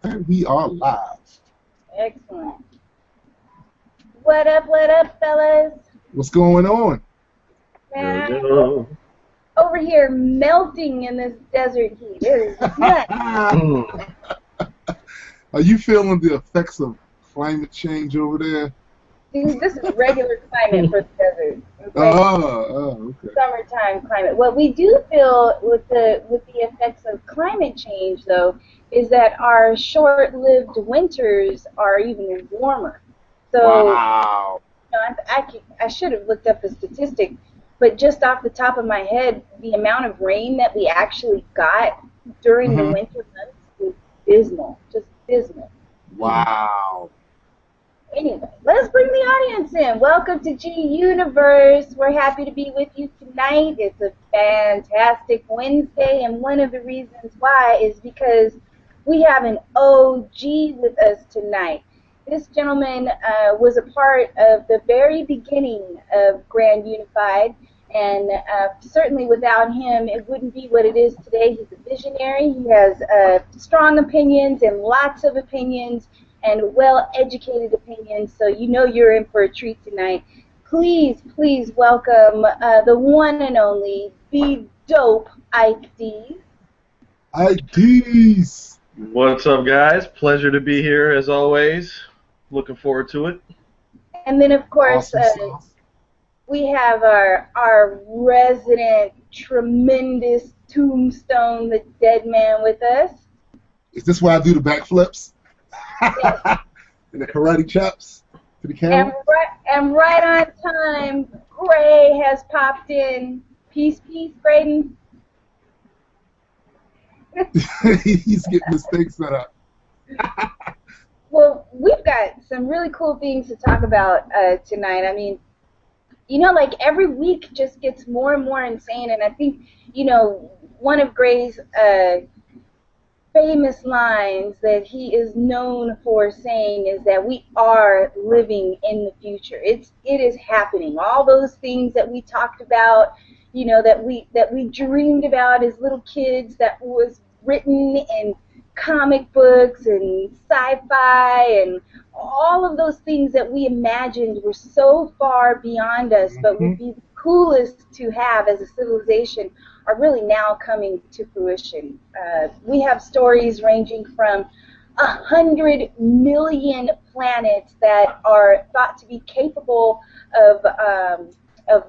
And we are live. Excellent. What up, fellas? What's going on? Man, I'm over here melting in this desert heat. It is nuts. Are you feeling the effects of climate change over there? Dude, this is regular climate for the desert. Okay? Okay. Summertime climate. What we do feel with the effects of climate change, though, is that our short-lived winters are even warmer. So, Wow. I should have looked up a statistic, but just off the top of my head, the amount of rain that we actually got during the winter months was dismal, just dismal. Wow. Anyway, let's bring the audience in. Welcome to G Universe. We're happy to be with you tonight. It's a fantastic Wednesday, and one of the reasons why is because we have an OG with us tonight. This gentleman was a part of the very beginning of Grand Unified, and certainly without him, it wouldn't be what it is today. He's a visionary. He has strong opinions and lots of opinions and well-educated opinions, so you know you're in for a treat tonight. Please welcome the one and only, the dope Ike D's. Ike D's. What's up, guys? Pleasure to be here, as always. Looking forward to it. And then, of course, Awesome we have our resident, tremendous tombstone, the dead man with us. Is this where I do the backflips? And the karate chops to the camera? And right on time, Gray has popped in. Peace, Graydon. He's getting his thing set up. Well, we've got some really cool things to talk about tonight. I mean, you know, like every week just gets more and more insane, and I think, you know, one of Gray's famous lines that he is known for saying is that we are living in the future. It is happening. All those things that we talked about, you know, that we dreamed about as little kids, that was written in comic books and sci-fi and all of those things that we imagined were so far beyond us, but would be the coolest to have as a civilization, are really now coming to fruition. We have stories ranging from 100 million planets that are thought to be capable of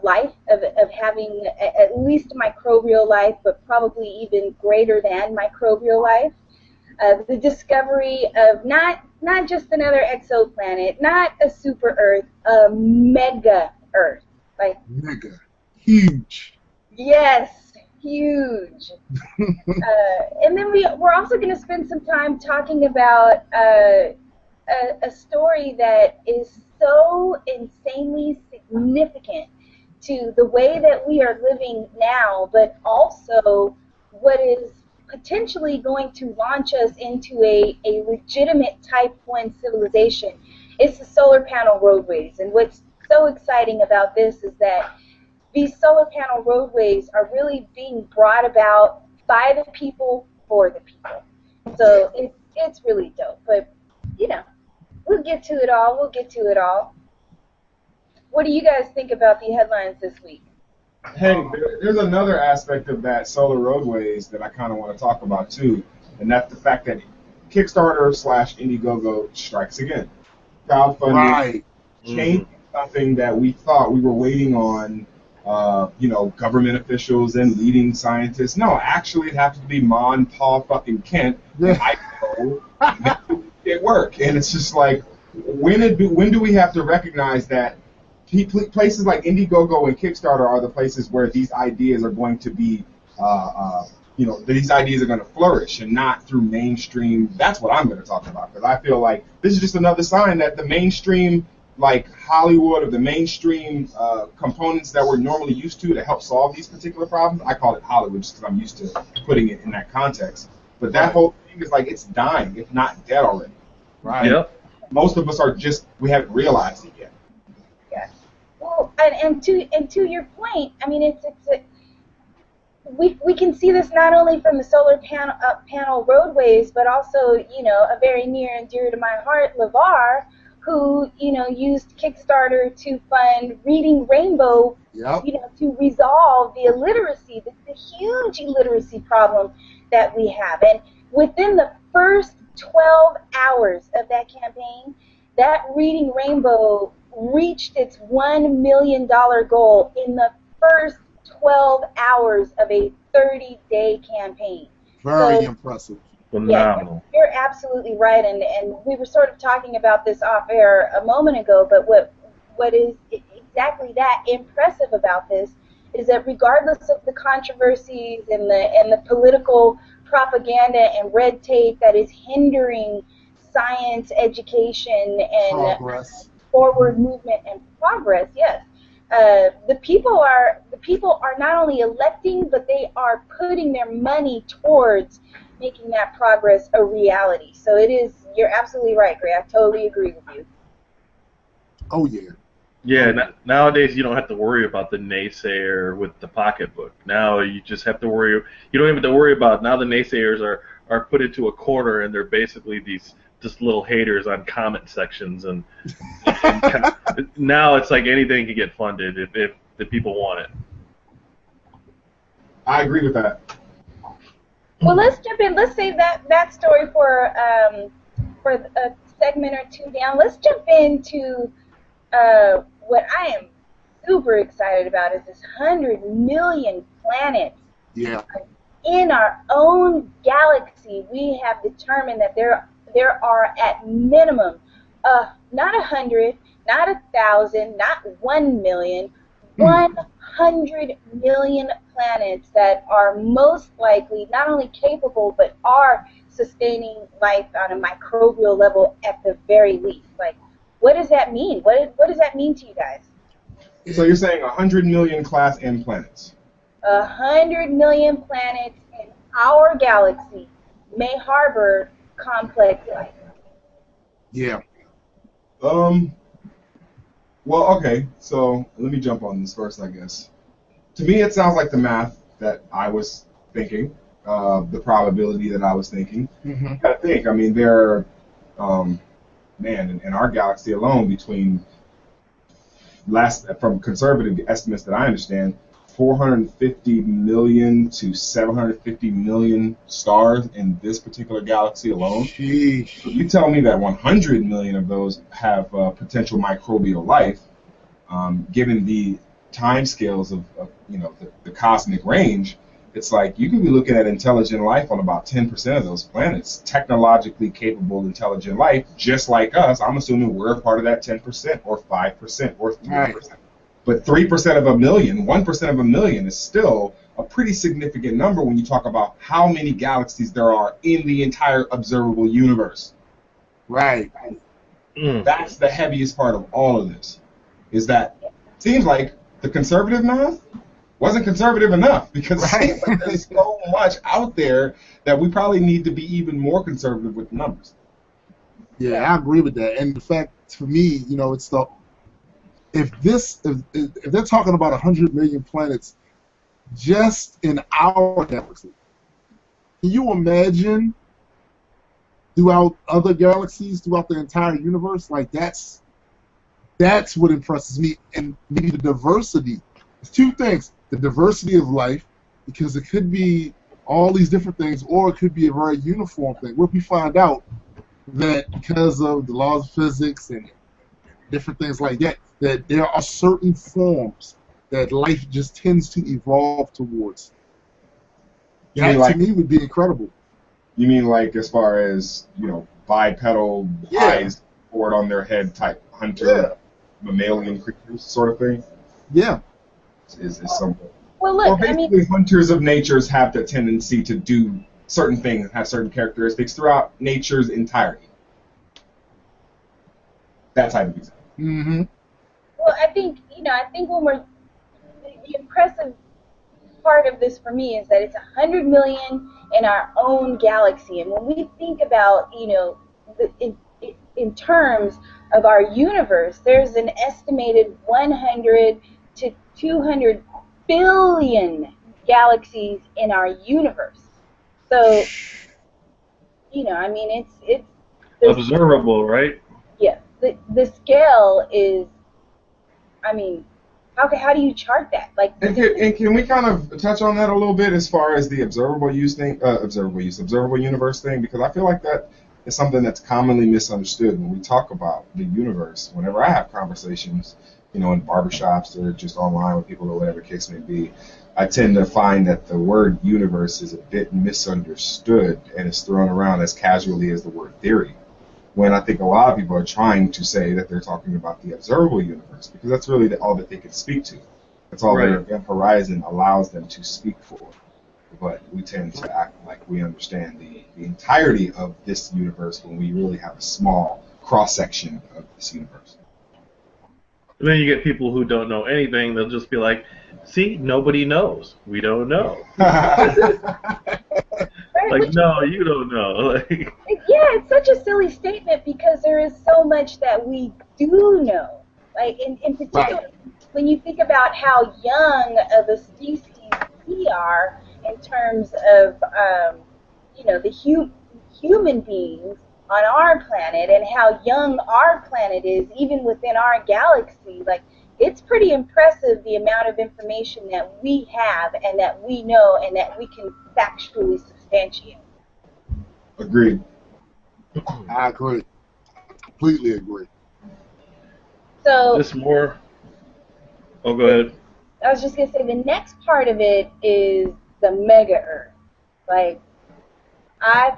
life, of having at least microbial life, but probably even greater than microbial life. The discovery of not just another exoplanet, not a super Earth, a mega Earth. Like Mega. Huge. Yes, huge. And then we're also going to spend some time talking about a story that is so insanely significant to the way that we are living now, but also what is potentially going to launch us into a legitimate Type 1 civilization. It's the solar panel roadways. And what's so exciting about this is that these solar panel roadways are really being brought about by the people for the people. So it's really dope. But, you know, we'll get to it all. What do you guys think about the headlines this week? Hey, there's another aspect of that solar roadways that I kind of want to talk about too, and that's the fact that Kickstarter/Indiegogo strikes again. Crowdfunding changed something that we thought we were waiting on, you know, government officials and leading scientists. No, actually it happened to be Ma and Pa fucking Kent. I know it work, and it's just like, when do we have to recognize that places like Indiegogo and Kickstarter are the places where these ideas are going to be, you know, these ideas are going to flourish, and not through mainstream. That's what I'm going to talk about, because I feel like this is just another sign that the mainstream, like Hollywood, or the mainstream components that we're normally used to help solve these particular problems. I call it Hollywood just because I'm used to putting it in that context. But that whole thing is like, it's dying, if not dead already. Right. Yep. Most of us we haven't realized it yet. Well, and to your point, I mean, we can see this not only from the solar panel roadways, but also, a very near and dear to my heart, LeVar, who, used Kickstarter to fund Reading Rainbow, Yep. to resolve the illiteracy, the huge illiteracy problem that we have. And within the first 12 hours of that campaign, that Reading Rainbow reached its $1 million goal in the first 12 hours of a 30-day campaign. Very impressive. Phenomenal. Yeah, you're absolutely right, and we were sort of talking about this off air a moment ago, but what is exactly that impressive about this is that regardless of the controversies and the political propaganda and red tape that is hindering science education and Progress. forward movement and progress, yes. The people are not only electing, but they are putting their money towards making that progress a reality. So it is. You're absolutely right, Gray. I totally agree with you. Oh yeah. Yeah. Nowadays, you don't have to worry about the naysayer with the pocketbook. Now you just have to worry. You don't even have to worry about. Now the naysayers are put into a corner, and they're basically these just little haters on comment sections, and now it's like anything can get funded if the people want it. I agree with that. Well, let's jump in. Let's save that story for a segment or two down. Let's jump into what I am super excited about is this 100 million planets. Yeah. In our own galaxy, we have determined that there are at minimum, not 100, not 1,000, not 1 million, 100 million planets that are most likely not only capable but are sustaining life on a microbial level at the very least. Like, what does that mean? What does that mean to you guys? So you're saying 100 million Class M planets? 100 million planets in our galaxy may harbor complex life. Yeah. Well, okay, so let me jump on this first, I guess. To me, it sounds like the math that I was thinking, the probability that I was thinking. Mm-hmm. I think, I mean, there are, in our galaxy alone, between from conservative estimates that I understand, 450 million to 750 million stars in this particular galaxy alone. Sheesh. So you tell me that 100 million of those have potential microbial life, given the time scales of the cosmic range. It's like you can be looking at intelligent life on about 10% of those planets, technologically capable intelligent life, just like us. I'm assuming we're a part of that 10% or 5% or 3%. Right. But 3% of a million, 1% of a million is still a pretty significant number when you talk about how many galaxies there are in the entire observable universe. Right. That's the heaviest part of all of this, is that it seems like the conservative math wasn't conservative enough, because it seems like there's so much out there that we probably need to be even more conservative with the numbers. Yeah, I agree with that. And the fact, for me, it's the if they're talking about 100 million planets just in our galaxy, can you imagine throughout other galaxies, throughout the entire universe? Like, that's what impresses me, and maybe the diversity. It's two things: the diversity of life, because it could be all these different things, or it could be a very uniform thing. What if we find out that because of the laws of physics and different things like that, that there are certain forms that life just tends to evolve towards? That, to me, would be incredible. You mean like as far as, bipedal eyes poured on their head type hunter mammalian creatures sort of thing? Yeah. Is something. Well, look, basically, hunters of natures have the tendency to do certain things, have certain characteristics throughout nature's entirety. That type of example. Mm-hmm. Well, I think when we're, the impressive part of this for me is that it's 100 million in our own galaxy, and when we think about, in terms of our universe, there's an estimated 100 to 200 billion galaxies in our universe. So, I mean, it's observable, right? Yeah, the scale is, I mean, how do you chart that? Like, and can we kind of touch on that a little bit as far as the observable universe thing? Because I feel like that is something that's commonly misunderstood when we talk about the universe. Whenever I have conversations, in barbershops or just online with people or whatever the case may be, I tend to find that the word universe is a bit misunderstood and is thrown around as casually as the word theory, when I think a lot of people are trying to say that they're talking about the observable universe, because that's really all that they can speak to. That's all their event horizon allows them to speak for. But we tend to act like we understand the entirety of this universe when we really have a small cross-section of this universe. And then you get people who don't know anything. They'll just be like, see, nobody knows. We don't know. Like, no, you don't know. Yeah, it's such a silly statement because there is so much that we do know. Like, in particular, when you think about how young of a species we are in terms of, the human beings on our planet and how young our planet is, even within our galaxy, like, it's pretty impressive the amount of information that we have and that we know and that we can factually substantiate. Agreed. I agree. Completely agree. So, Just more. Oh, go ahead. I was just going to say the next part of it is the mega Earth. Like, I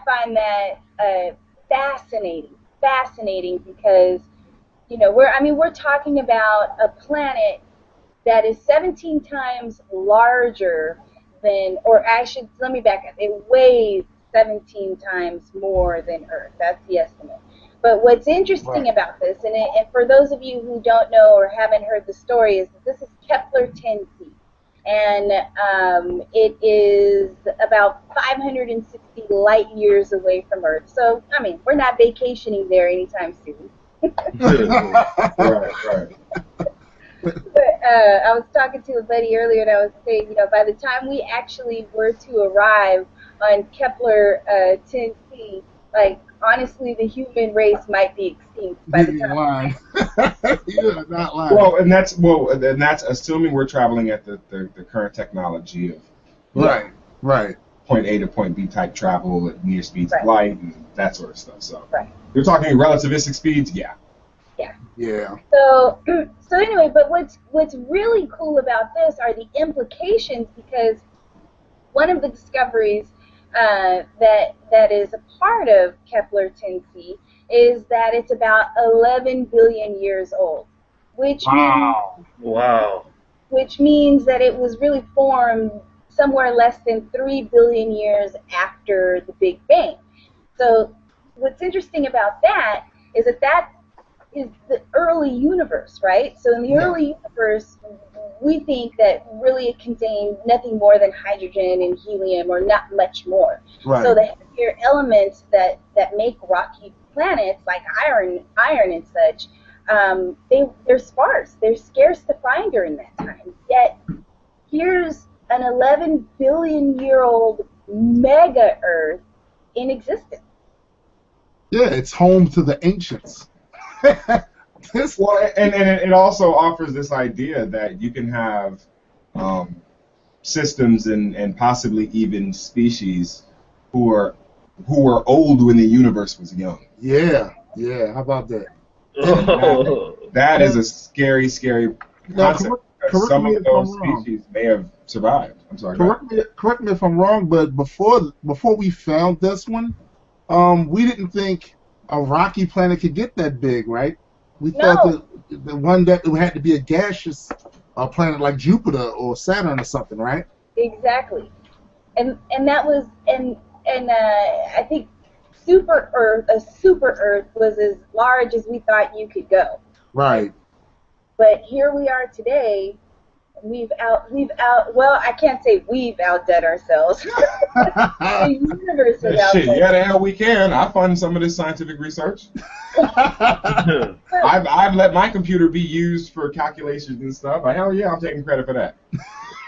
find that fascinating because, we're talking about a planet that is 17 times larger than, let me back up, it weighs 17 times more than Earth. That's the estimate. But what's interesting about this, and for those of you who don't know or haven't heard the story, is that this is Kepler 10c. And it is about 560 light years away from Earth. So, we're not vacationing there anytime soon. Right. But I was talking to a buddy earlier, and I was saying, by the time we actually were to arrive on Kepler 10c, like, honestly, the human race might be extinct by the time. You're not lying. Well, and that's assuming we're traveling at the current technology of right point A to point B type travel at near speeds of light and that sort of stuff. So you're talking relativistic speeds, yeah. So anyway, but what's really cool about this are the implications, because one of the discoveries that is a part of Kepler 10c is that it's about 11 billion years old, which means that it was really formed somewhere less than 3 billion years after the Big Bang. So what's interesting about that is that is the early universe, right? So in the early universe, we think that really it contained nothing more than hydrogen and helium, or not much more. Right. So the heavier elements that make rocky planets, like iron and such, they're sparse. They're scarce to find during that time. Yet here's an 11 billion year old mega Earth in existence. Yeah, it's home to the ancients. Well, and it also offers this idea that you can have systems and possibly even species who were old when the universe was young. Yeah. How about that? That is a scary concept. Some of those species may have survived. I'm sorry. Correct me if I'm wrong, but before we found this one, we didn't think a rocky planet could get that big, right? We thought that the one that it had to be a gaseous planet like Jupiter or Saturn or something, right? Exactly, and that was and I think a super Earth was as large as we thought you could go. Right. But here we are today. Well, I can't say we've outdone ourselves. The universe has outdone. Shit, yeah, the hell we can. I fund some of this scientific research. I've let my computer be used for calculations and stuff. Hell yeah, I'm taking credit for that.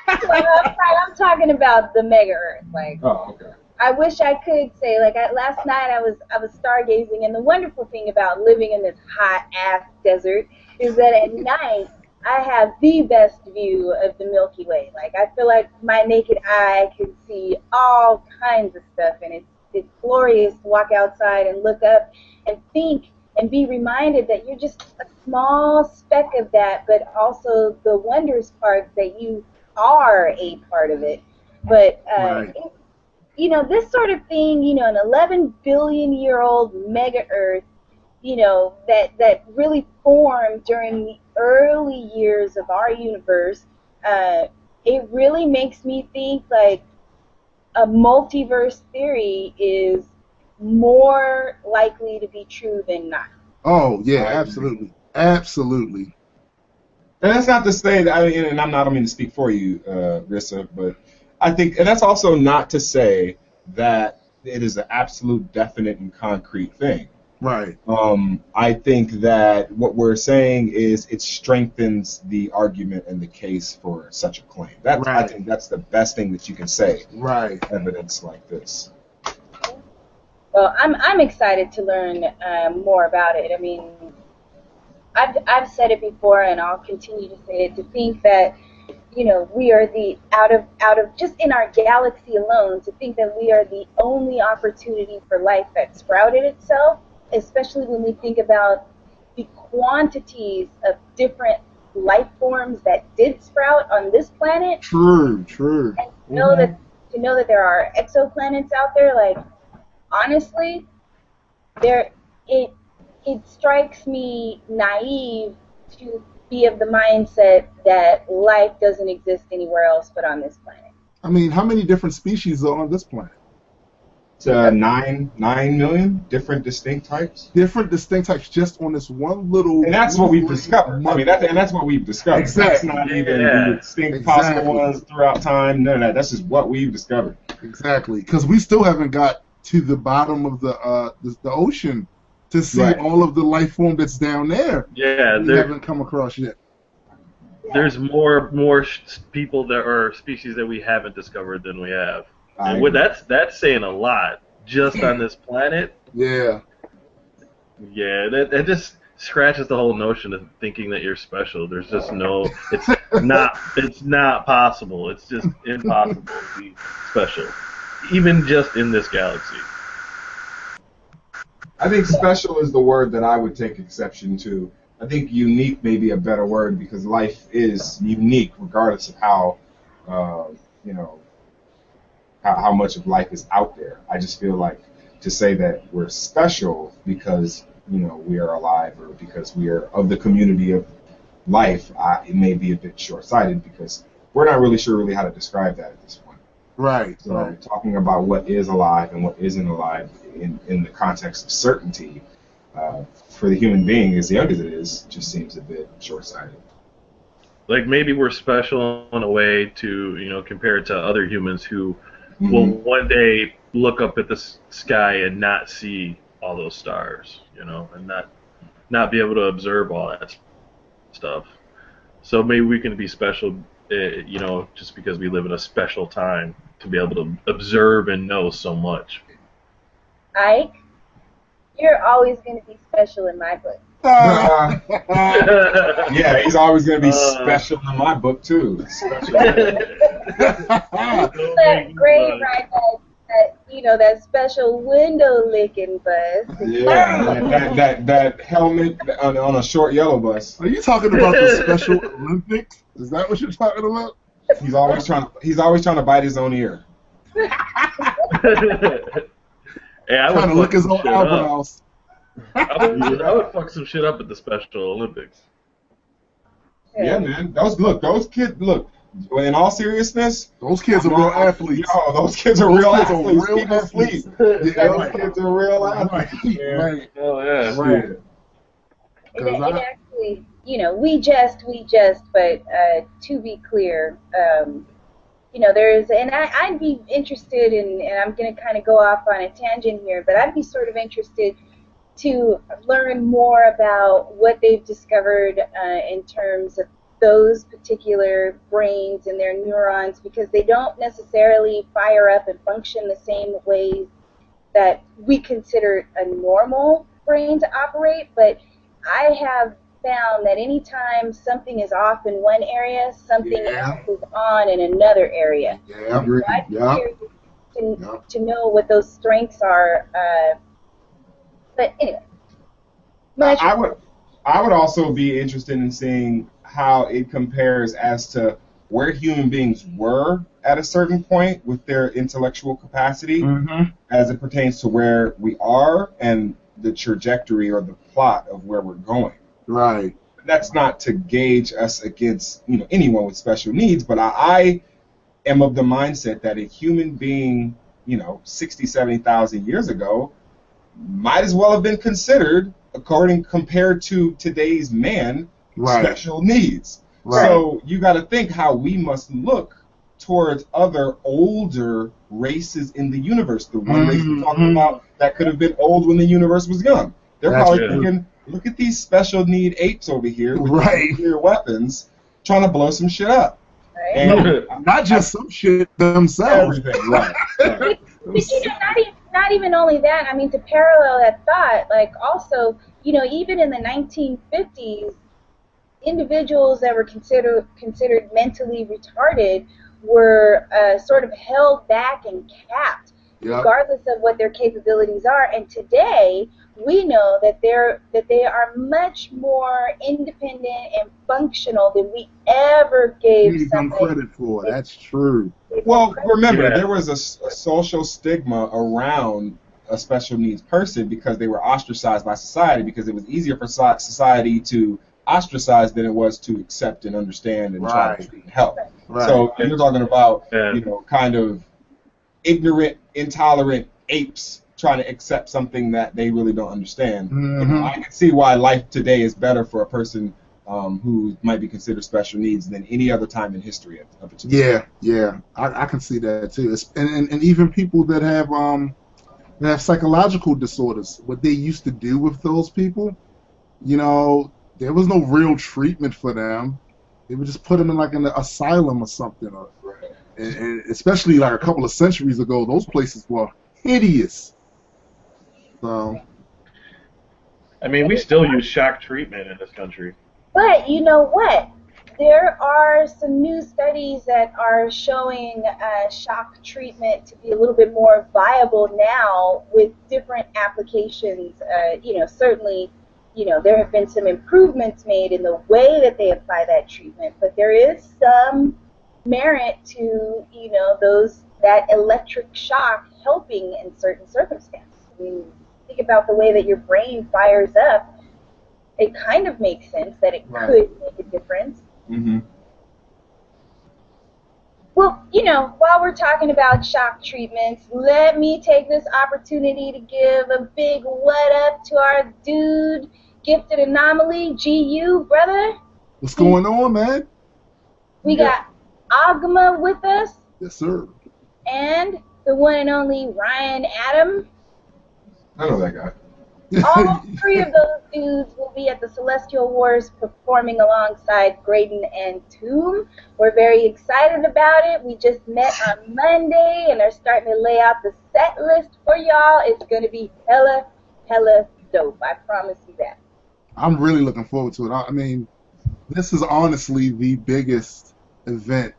I'm talking about the mega Earth. Like, Oh, okay. I wish I could say, like, last night I was stargazing, and the wonderful thing about living in this hot ass desert is that at night I have the best view of the Milky Way. Like, I feel like my naked eye can see all kinds of stuff, and it's glorious to walk outside and look up and think and be reminded that you're just a small speck of that, but also the wondrous part that you are a part of it. But Right. you know, this sort of thing, you know, an 11 billion year old mega Earth, you know, that really formed during the early years of our universe, it really makes me think like a multiverse theory is more likely to be true than not. Oh yeah, absolutely, absolutely. And that's not to say that, I mean, and I don't mean to speak for you, Rissa, but I think, and that's also not to say that it is an absolute, definite, and concrete thing. Right. I think that what we're saying is it strengthens the argument and the case for such a claim. That's, Right. I think that's the best thing that you can say. Right. Evidence like this. Well, I'm excited to learn more about it. I mean, I've said it before, and I'll continue to say it. To think that, you know, we are the out of just in our galaxy alone, to think that we are the only opportunity for life that sprouted itself, especially when we think about the quantities of different life forms that did sprout on this planet. True. True. And to know that there are exoplanets out there, like, honestly, it strikes me naive to be of the mindset that life doesn't exist anywhere else but on this planet. I mean, how many different species are on this planet? It's 9 million different distinct types. Different distinct types just on this one little. And that's what we've discovered. I mean, that's what we've discovered. Exactly. That's not even the distinct possible ones throughout time. None of that. That's just what we've discovered. Exactly, because we still haven't got to the bottom of the ocean to see all of the life form that's down there. Yeah, we haven't come across yet. There's more people that are species that we haven't discovered than we have. And that's saying a lot just on this planet. Yeah. Yeah, that just scratches the whole notion of thinking that you're special. There's just no, it's not possible. It's just impossible to be special, even just in this galaxy. I think special is the word that I would take exception to. I think unique may be a better word because life is unique regardless of how, how much of life is out there. I just feel like to say that we're special because, we are alive or because we are of the community of life, it may be a bit short-sighted because we're not really sure how to describe that at this point. Right. So talking about what is alive and what isn't alive in the context of certainty for the human being, as young as it is, just seems a bit short-sighted. Like maybe we're special in a way to, compared to other humans who will one day look up at the sky and not see all those stars, and not be able to observe all that stuff. So maybe we can be special, just because we live in a special time to be able to observe and know so much. Ike, you're always going to be special in my book. Yeah, he's always going to be special in my book, too. Special. That great ride that special window licking bus. Yeah, that helmet on a short yellow bus. Are you talking about the Special Olympics? Is that what you're talking about? He's always trying to bite his own ear. Hey, I trying to lick his own eyebrows. I would fuck some shit up at the Special Olympics. Yeah, man. Those kids. In all seriousness, those kids are real athletes. Yo, those kids are real athletes. Those kids are real athletes. Right. Oh yeah. Right. It actually, we jest, but to be clear, there's, and I'd be interested in, and I'm going to kind of go off on a tangent here, but I'd be sort of interested to learn more about what they've discovered in terms of those particular brains and their neurons, because they don't necessarily fire up and function the same ways that we consider a normal brain to operate. But I have found that anytime something is off in one area, something else is on in another area. Yeah, so I'm curious to know what those strengths are. But anyway, I would also be interested in seeing how it compares as to where human beings were at a certain point with their intellectual capacity as it pertains to where we are and the trajectory or the plot of where we're going. Right. That's not to gauge us against anyone with special needs, but I am of the mindset that a human being 60, 70,000 years ago might as well have been considered, compared to today's man, special needs. Right. So you got to think how we must look towards other older races in the universe. The one race we're talking about that could have been old when the universe was young. They're probably thinking, look at these special need apes over here with nuclear weapons trying to blow some shit up. Right. And not just some shit themselves. Everything, right. But not even only that, I mean, to parallel that thought, like also, even in the 1950s, individuals that were considered mentally retarded were sort of held back and capped, regardless of what their capabilities are. And today, we know that they are much more independent and functional than we ever gave them credit for. That's true. Well, remember, there was a social stigma around a special needs person because they were ostracized by society, because it was easier for society to ostracize than it was to accept and understand and try to treat and help. Right. So you're talking about kind of ignorant, intolerant apes trying to accept something that they really don't understand. I can see why life today is better for a person who might be considered special needs than any other time in history of its I can see that too. And even people that have psychological disorders, what they used to do with those people, there was no real treatment for them. They would just put them in like an asylum or something. And especially like a couple of centuries ago, those places were hideous. So, I mean, we still use shock treatment in this country. But you know what? There are some new studies that are showing shock treatment to be a little bit more viable now with different applications. Certainly, there have been some improvements made in the way that they apply that treatment, but there is some merit to, that electric shock helping in certain circumstances. I mean, think about the way that your brain fires up. It kind of makes sense that it could make a difference. Well, while we're talking about shock treatments, let me take this opportunity to give a big what up to our dude, Gifted Anomaly, GU, brother. What's going on, man? We got Agma with us. Yes, sir. And the one and only Ryan Adam. I know that guy. All three of those dudes will be at the Celestial Wars performing alongside Graydon and Tomb. We're very excited about it. We just met on Monday and are starting to lay out the set list for y'all. It's going to be hella dope. I promise you that. I'm really looking forward to it. I mean, this is honestly the biggest event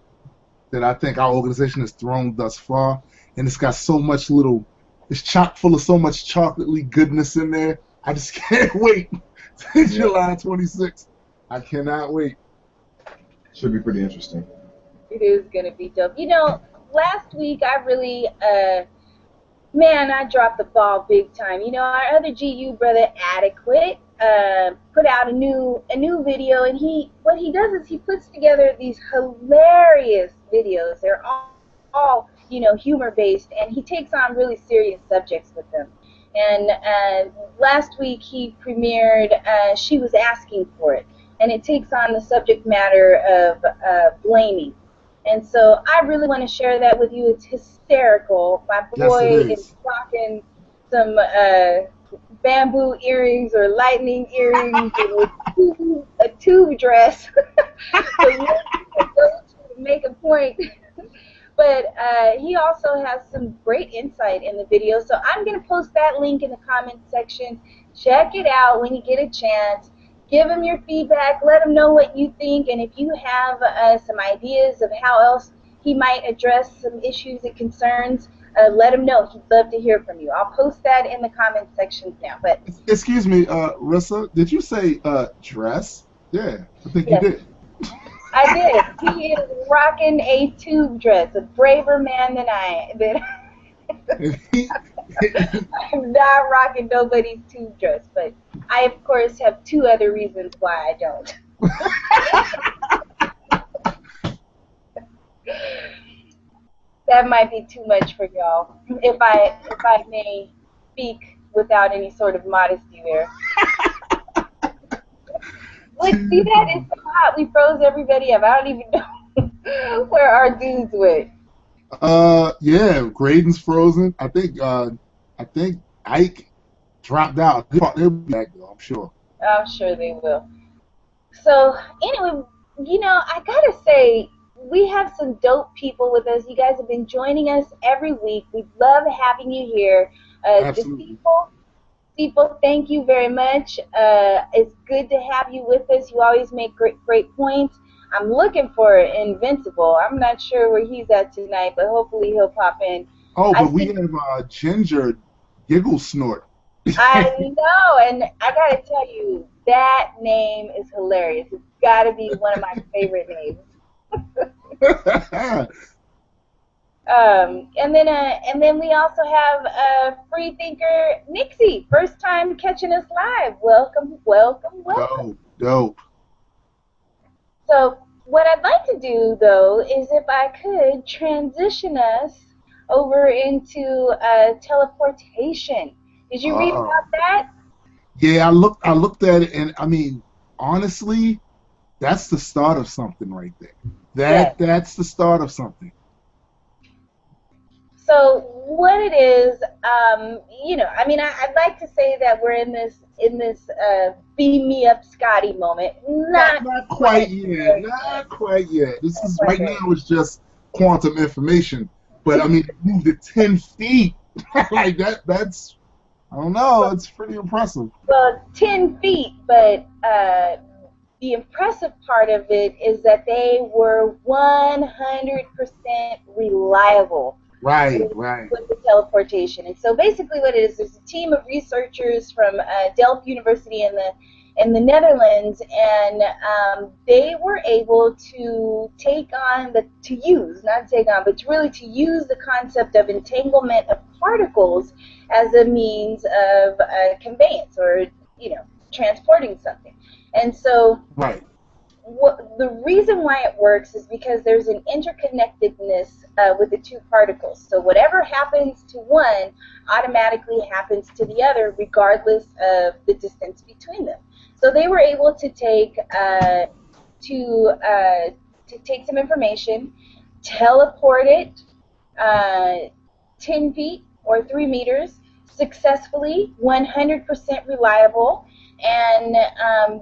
that I think our organization has thrown thus far. And it's got so much it's chock full of so much chocolatey goodness in there. I just can't wait till July 26th. I cannot wait. Should be pretty interesting. It is going to be dope. Last week I really, I dropped the ball big time. Our other GU brother, Adequate, put out a new video, and what he does is he puts together these hilarious videos. They're all humor-based, and he takes on really serious subjects with them. And last week he premiered She Was Asking For It, and it takes on the subject matter of blaming. And so I really want to share that with you. It's hysterical. My boy is rocking some bamboo earrings or lightning earrings and a tube dress. So you can go to make a point. But he also has some great insight in the video. So I'm going to post that link in the comment section. Check it out when you get a chance. Give him your feedback. Let him know what you think. And if you have some ideas of how else he might address some issues and concerns, let him know. He'd love to hear from you. I'll post that in the comment section now. But excuse me, Rissa, did you say dress? Yeah, I think you did. I did. He is rocking a tube dress, a braver man than I am. I'm not rocking nobody's tube dress, but I, of course, have two other reasons why I don't. That might be too much for y'all, if I may speak without any sort of modesty there. Look, see that? It's so hot. We froze everybody up. I don't even know where our dudes went. Yeah, Graydon's frozen. I think Ike dropped out. They'll be back though, I'm sure. I'm sure they will. So anyway, you know, I gotta say, we have some dope people with us. You guys have been joining us every week. We love having you here. Absolutely. People, thank you very much. It's good to have you with us. You always make great points. I'm looking for Invincible. I'm not sure where he's at tonight, but hopefully he'll pop in. Oh, but we have Ginger Giggle Snort. I know, and I gotta tell you, that name is hilarious. It's gotta be one of my favorite names. And then we also have free thinker Nixie, first time catching us live. Welcome. Dope. So what I'd like to do though is if I could transition us over into teleportation. Did you read about that? Yeah, I looked at it, and I mean, honestly, that's the start of something right there. That's the start of something. So what it is, you know, I mean, I'd like to say that we're in this beam me up Scotty moment. Not quite yet. Not quite yet. This is right now. It's just quantum information. But I mean, it moved it 10 feet like that. That's, I don't know. It's pretty impressive. Well, 10 feet, but the impressive part of it is that they were 100% reliable. Right. With the teleportation. And so basically what it is, there's a team of researchers from Delft University in the Netherlands, and they were able to use the concept of entanglement of particles as a means of conveyance, or, you know, transporting something. And so the reason why it works is because there's an interconnectedness with the two particles. So whatever happens to one automatically happens to the other, regardless of the distance between them. So they were able to take some information, teleport it 10 feet or 3 meters successfully, 100% reliable. And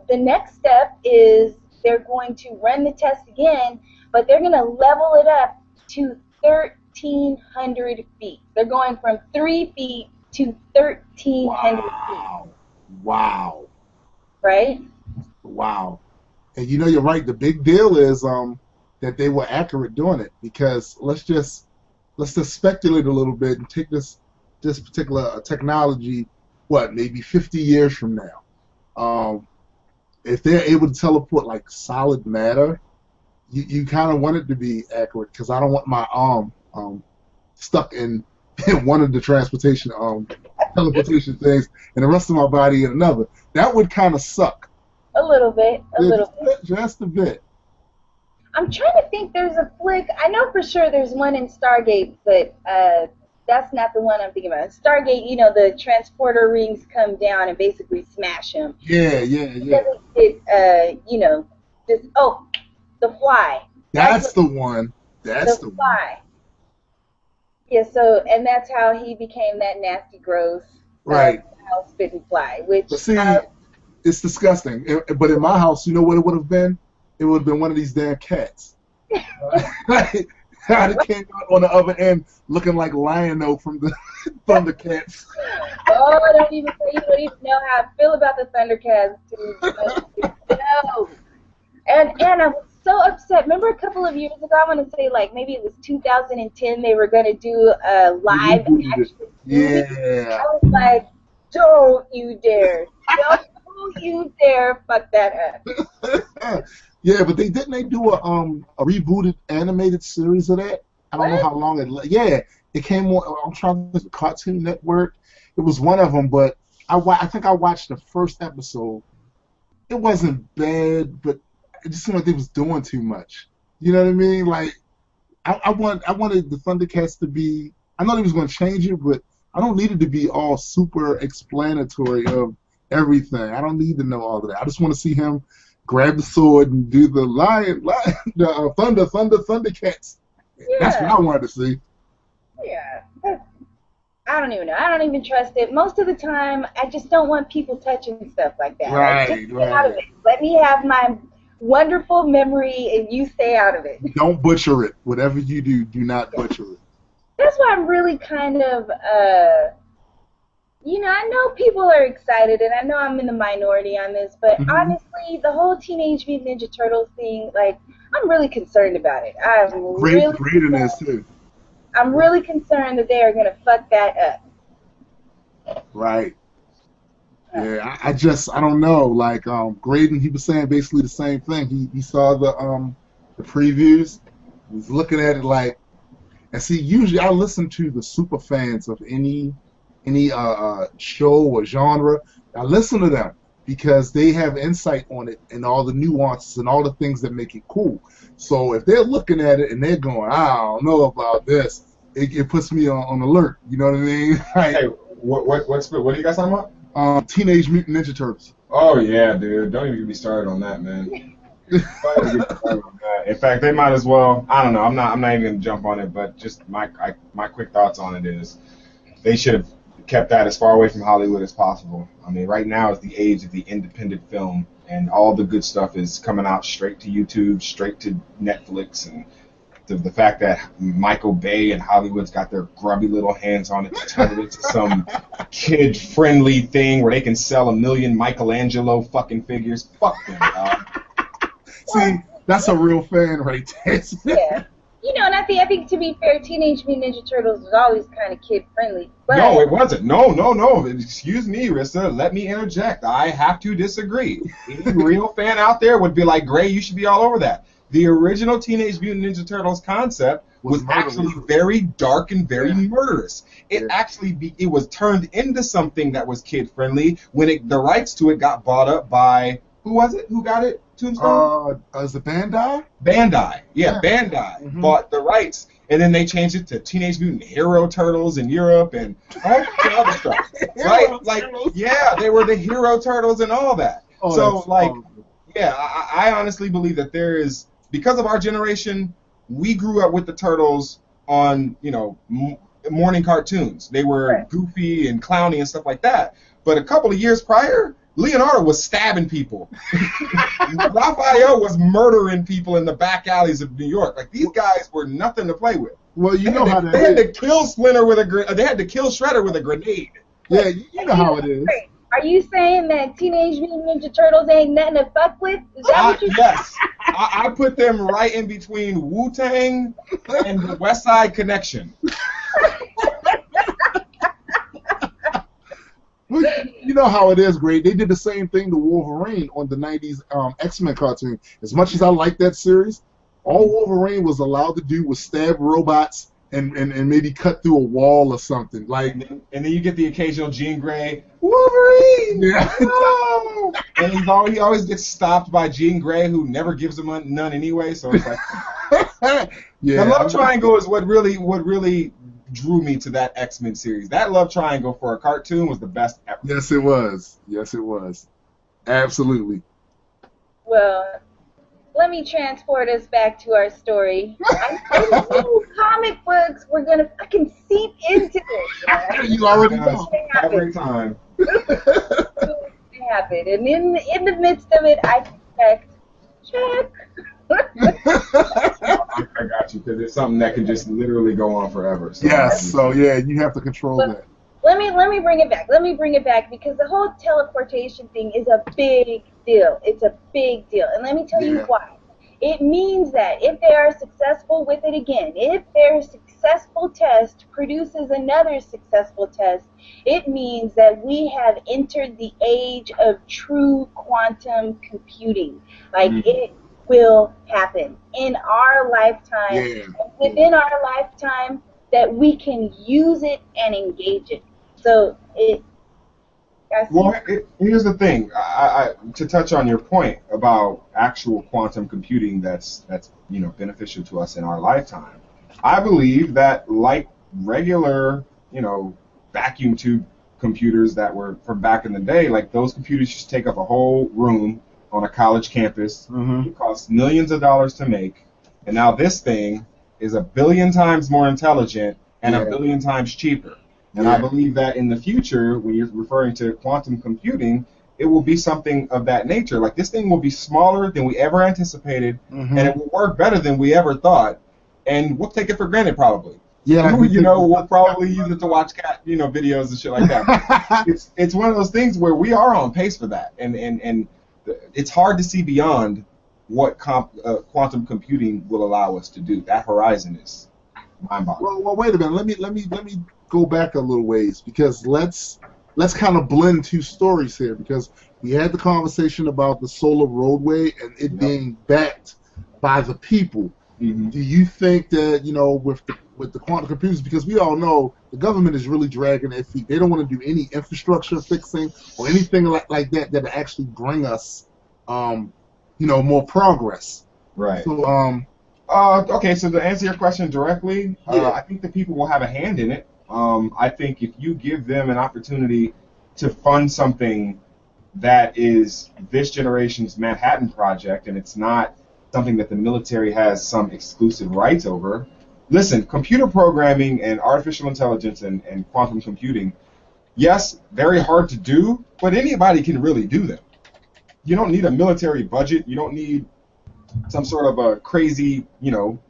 the next step is they're going to run the test again, but they're going to level it up to 1,300 feet. They're going from 3 feet to 1,300 feet. Wow. Right? Wow. And you know, you're right. The big deal is that they were accurate doing it, because let's just speculate a little bit and take this particular technology, maybe 50 years from now. If they're able to teleport like solid matter, you kind of want it to be accurate, because I don't want my arm stuck in one of the teleportation things and the rest of my body in another. That would kind of suck. A little bit. Just a bit. I'm trying to think. There's a flick. I know for sure there's one in Stargate, but that's not the one I'm thinking about. Stargate, you know, the transporter rings come down and basically smash him. Yeah. You know, The Fly. That's the one. That's the Fly. Yeah, so, and that's how he became that nasty, gross, house-spitting fly. Which, but see, it's disgusting. But in my house, you know what it would have been? it would have been one of these damn cats. I'd have came out on the other end looking like Lion-O from the Thundercats. Oh, you don't even know how I feel about the Thundercats, dude. No. And I was so upset. Remember a couple of years ago, I want to say like maybe it was 2010, they were going to do a live action movie. Yeah. I was like, don't you dare. Don't you dare fuck that up. Yeah, but they do a rebooted animated series of that. I don't know how long it. Yeah, it came on. I'm trying to think, Cartoon Network. It was one of them, but I think I watched the first episode. It wasn't bad, but it just seemed like they was doing too much. You know what I mean? Like, I wanted the Thundercats to be. I know they was going to change it, but I don't need it to be all super explanatory of everything. I don't need to know all of that. I just want to see him grab the sword and do the Thundercats. Yeah. That's what I wanted to see. Yeah. I don't even know. I don't even trust it. Most of the time, I just don't want people touching stuff like that. Right, like, just stay out of it. Let me have my wonderful memory, and you stay out of it. Don't butcher it. Whatever you do, do not butcher it. That's why I'm really kind of, I know people are excited, and I know I'm in the minority on this, but honestly, the whole Teenage Mutant Ninja Turtles thing, like, I'm really concerned about it. Graydon is too. I'm really concerned that they are going to fuck that up. Right. Yeah, I don't know. Like, Graydon, he was saying basically the same thing. He saw the previews. He was looking at it like, and see, usually I listen to the super fans of any show or genre. I listen to them because they have insight on it and all the nuances and all the things that make it cool. So if they're looking at it and they're going, I don't know about this, it puts me on alert. You know what I mean? Like, hey, what are you guys talking about? Teenage Mutant Ninja Turtles. Oh yeah, dude! Don't even get me started on that, man. In fact, they might as well. I don't know. I'm not even gonna jump on it, but just my quick thoughts on it is they should have kept that as far away from Hollywood as possible. I mean, right now is the age of the independent film, and all the good stuff is coming out straight to YouTube, straight to Netflix, and the fact that Michael Bay and Hollywood's got their grubby little hands on it to turn it into some kid-friendly thing where they can sell 1 million Michelangelo fucking figures. Fuck them, dog. See, that's a real fan right there. Yeah. And I think to be fair, Teenage Mutant Ninja Turtles was always kind of kid-friendly. But no, it wasn't. No. Excuse me, Rissa. Let me interject. I have to disagree. Any real fan out there would be like, Gray, you should be all over that. The original Teenage Mutant Ninja Turtles concept was actually very dark and very murderous. It it was turned into something that was kid-friendly when the rights to it got bought up by, who was it? Who got it? Tombstone? Is it Bandai? Bandai. Yeah, Bandai bought the rights, and then they changed it to Teenage Mutant Hero Turtles in Europe and all the other stuff. Right? Like, yeah, they were the Hero Turtles and all that. Oh, so, like, yeah, I honestly believe that there is, because of our generation, we grew up with the Turtles on, morning cartoons. They were goofy and clowny and stuff like that. But a couple of years prior, Leonardo was stabbing people. Raphael was murdering people in the back alleys of New York. Like, these guys were nothing to play with. Well, you know how that is. They had to kill Splinter they had to kill Shredder with a grenade. Yeah, you know how it is. Are you saying that Teenage Mutant Ninja Turtles ain't nothing to fuck with? Is that what you're yes. I put them right in between Wu-Tang and the West Side Connection. You know how it is, Gray. They did the same thing to Wolverine on the 90s X-Men cartoon. As much as I like that series, all Wolverine was allowed to do was stab robots and maybe cut through a wall or something. Like, and then you get the occasional Jean Grey, Wolverine! Yeah. No! And he always gets stopped by Jean Grey, who never gives him none anyway, so it's like... Yeah, the love triangle is what really drew me to that X-Men series. That love triangle for a cartoon was the best ever. Yes, it was. Absolutely. Well, let me transport us back to our story. I knew comic books were going to fucking seep into this. You already know. Every time. It happened. And in the midst of it, I suspect check. I got you, because it's something that can just literally go on forever. So yes, so yeah, you have to control that. Let me bring it back. Let me bring it back, because the whole teleportation thing is a big deal. It's a big deal. And let me tell you why. It means that if they are successful with it again, if their successful test produces another successful test, it means that we have entered the age of true quantum computing. Like, it will happen in our lifetime, within our lifetime, that we can use it and engage it. So here's the thing. To touch on your point about actual quantum computing that's beneficial to us in our lifetime, I believe that, like regular vacuum tube computers that were from back in the day, like those computers just take up a whole room on a college campus. It costs millions of dollars to make, and now this thing is 1 billion times more intelligent and 1 billion times cheaper. And I believe that in the future, when you're referring to quantum computing, it will be something of that nature. Like, this thing will be smaller than we ever anticipated, and it will work better than we ever thought, and we'll take it for granted probably. Yeah, we'll probably use it to watch cat videos and shit like that. It's one of those things where we are on pace for that, and it's hard to see beyond what quantum computing will allow us to do. That horizon is mind-boggling. Well, wait a minute. Let me go back a little ways, because let's kind of blend two stories here, because we had the conversation about the solar roadway and it being backed by the people. Do you think that with the quantum computers, because we all know the government is really dragging their feet, they don't want to do any infrastructure fixing or anything like that will actually bring us more progress. Right. So okay, so to answer your question directly, I think the people will have a hand in it. I think if you give them an opportunity to fund something that is this generation's Manhattan Project, and it's not something that the military has some exclusive rights over. Listen, computer programming and artificial intelligence and quantum computing, yes, very hard to do, but anybody can really do them. You don't need a military budget. You don't need some sort of a crazy,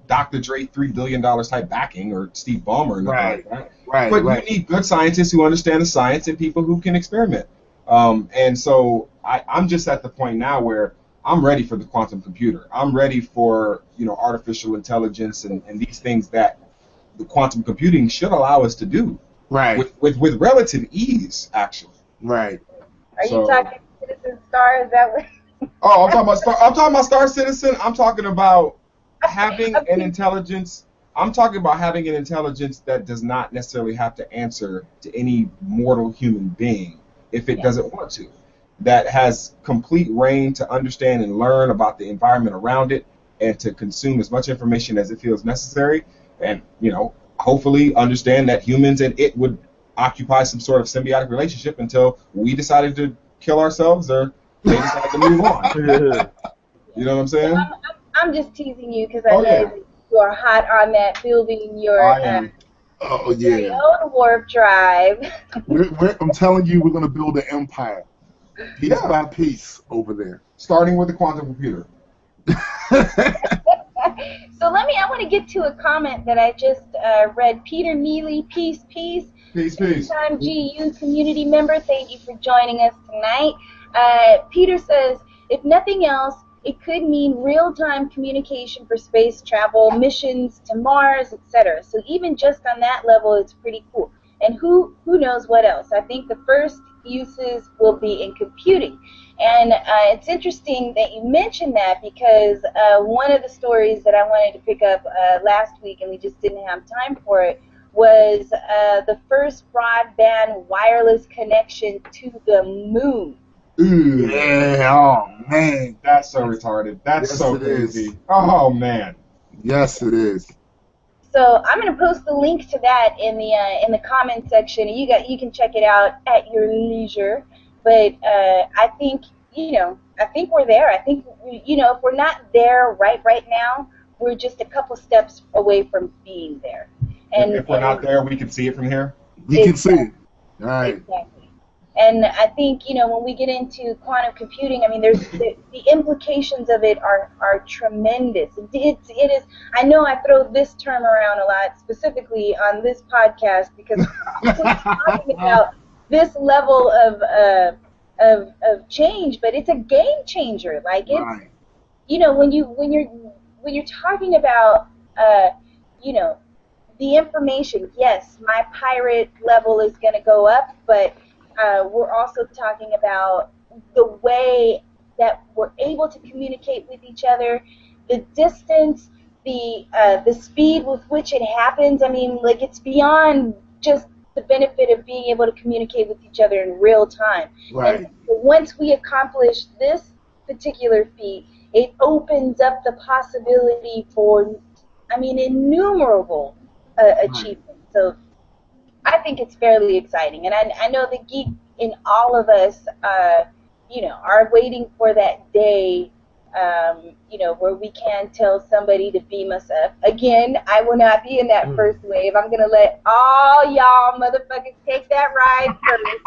Dr. Dre $3 billion type backing, or Steve Ballmer or nothing like that. But you need good scientists who understand the science and people who can experiment. And so I'm just at the point now where I'm ready for the quantum computer. I'm ready for artificial intelligence and these things that the quantum computing should allow us to do. With relative ease, actually. Are you talking Citizen Star? Is that what? Oh, I'm talking about Star Citizen. I'm talking about having an intelligence. I'm talking about having an intelligence that does not necessarily have to answer to any mortal human being if it doesn't want to. That has complete reign to understand and learn about the environment around it, and to consume as much information as it feels necessary, and hopefully understand that humans and it would occupy some sort of symbiotic relationship until we decided to kill ourselves, or they decided to move on. You know what I'm saying? I'm just teasing you, because I know you are hot on that, building your own warp drive. I'm telling you, we're going to build an empire, piece by piece, over there. Starting with the quantum computer. So I want to get to a comment that I just read. Peter Mealy, peace. Peace. Time GU community member, thank you for joining us tonight. Peter says, if nothing else, it could mean real-time communication for space travel, missions to Mars, etc. So even just on that level, it's pretty cool. And who knows what else? I think the first uses will be in computing. And it's interesting that you mentioned that, because one of the stories that I wanted to pick up last week, and we just didn't have time for it, was the first broadband wireless connection to the moon. Ooh, yeah, oh man. That's so retarded. That's so crazy. Oh man. Yes, it is. So I'm going to post the link to that in the comment section. You can check it out at your leisure. But I think we're there. I think if we're not there right now, we're just a couple steps away from being there. And if we're not there, we can see it from here. We can see it. All right. Exactly. And I think, you know, when we get into quantum computing, I mean, there's the implications of it are tremendous. It is. I know I throw this term around a lot, specifically on this podcast, because we're talking about this level of change, but it's a game changer. Like it's, Right. you know, when you're talking about, you know, the information. Yes, my pirate level is going to go up, but we're also talking about the way that we're able to communicate with each other, the distance, the speed with which it happens. I mean, like, it's beyond just the benefit of being able to communicate with each other in real time. Right. And once we accomplish this particular feat, it opens up the possibility for, I mean, innumerable achievements. So I think it's fairly exciting, and I know the geek in all of us, you know, are waiting for that day, you know, where we can tell somebody to beam us up. Again, I will not be in that first wave. I'm gonna let all y'all motherfuckers take that ride first.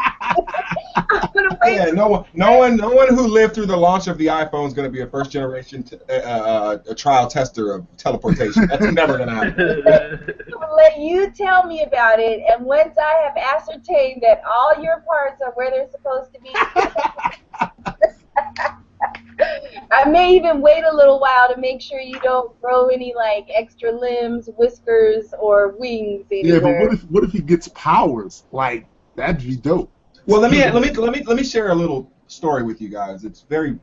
I'm gonna wait. Yeah, no one who lived through the launch of the iPhone is going to be a first generation a trial tester of teleportation. That's never going to happen. I'll let you tell me about it, and once I have ascertained that all your parts are where they're supposed to be, I may even wait a little while to make sure you don't grow any like extra limbs, whiskers, or wings anywhere. Yeah, but what if he gets powers? Like, that'd be dope. Well, let me share a little story with you guys. It's a very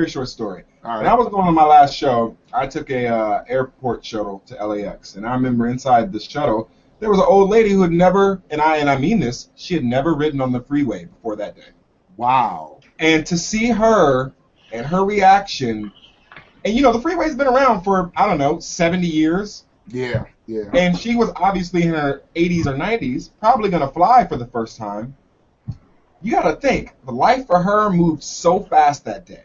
short story. All right. When I was going on my last show, I took a airport shuttle to LAX, and I remember inside the shuttle there was an old lady who had never, and I mean this, she had never ridden on the freeway before that day. Wow. And to see her and her reaction, and you know the freeway's been around for, I don't know, 70 years. Yeah, yeah. And she was obviously in her 80s or 90s, probably going to fly for the first time. You got to think, the life for her moved so fast that day.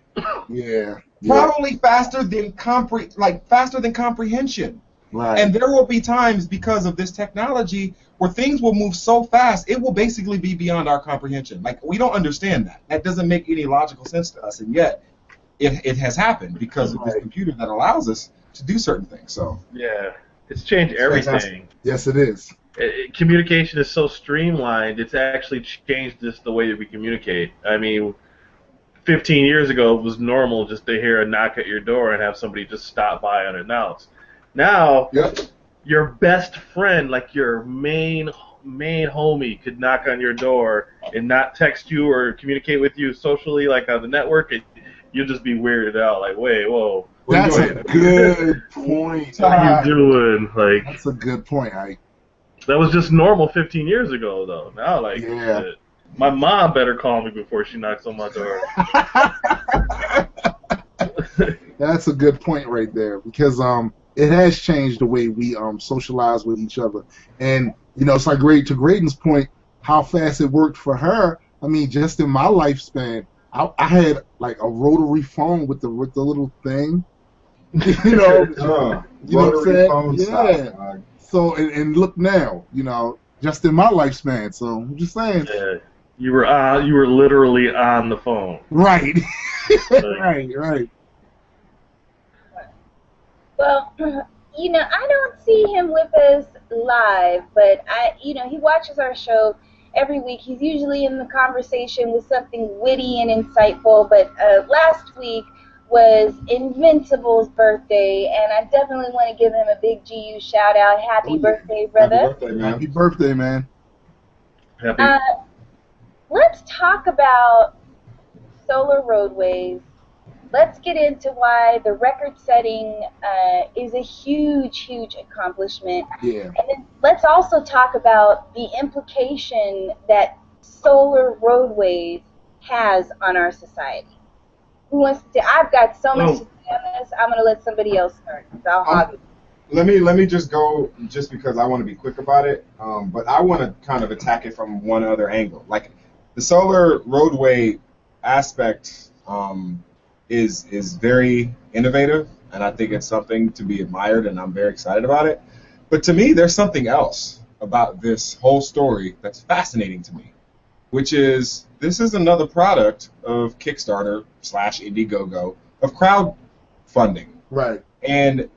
Yeah. Probably faster than comprehension. Right. And there will be times because of this technology where things will move so fast, it will basically be beyond our comprehension. Like, we don't understand that. That doesn't make any logical sense to us, and yet it has happened because of this computer that allows us to do certain things. So yeah, it's changed everything. Yes, it is. Communication is so streamlined, it's actually changed just the way that we communicate. I mean, 15 years ago it was normal just to hear a knock at your door and have somebody just stop by unannounced. Now, your best friend, like your main homie, could knock on your door and not text you or communicate with you socially, like on the network. You'll just be weirded out, like, wait, whoa. That's a good point. What are you doing? Like, that's a good point, Ike. That was just normal 15 years ago, though. Now, like, shit. My mom better call me before she knocks on my door. That's a good point right there, because it has changed the way we socialize with each other. And, you know, it's like to Graydon's point, how fast it worked for her. I mean, just in my lifespan, I had like a rotary phone with the little thing. You know, you know what I'm saying? Yeah. So and look now, you know, just in my lifespan. So I'm just saying. Yeah, you were literally on the phone. Right. Right. Well, you know, I don't see him with us live, but he watches our show every week. He's usually in the conversation with something witty and insightful, but last week was Invincible's birthday, and I definitely want to give him a big GU shout out. Happy birthday, brother. Happy birthday, man. Happy. Let's talk about solar roadways. Let's get into why the record setting is a huge accomplishment. Yeah. And then let's also talk about the implication that solar roadways has on our society. Who wants to? I've got so much to say on this. I'm gonna let somebody else start. I'll hog it. Let me just go, just because I want to be quick about it. But I want to kind of attack it from one other angle. Like, the solar roadway aspect is very innovative, and I think it's something to be admired, and I'm very excited about it. But to me, there's something else about this whole story that's fascinating to me. which is this is another product of Kickstarter / Indiegogo of crowdfunding. Right. And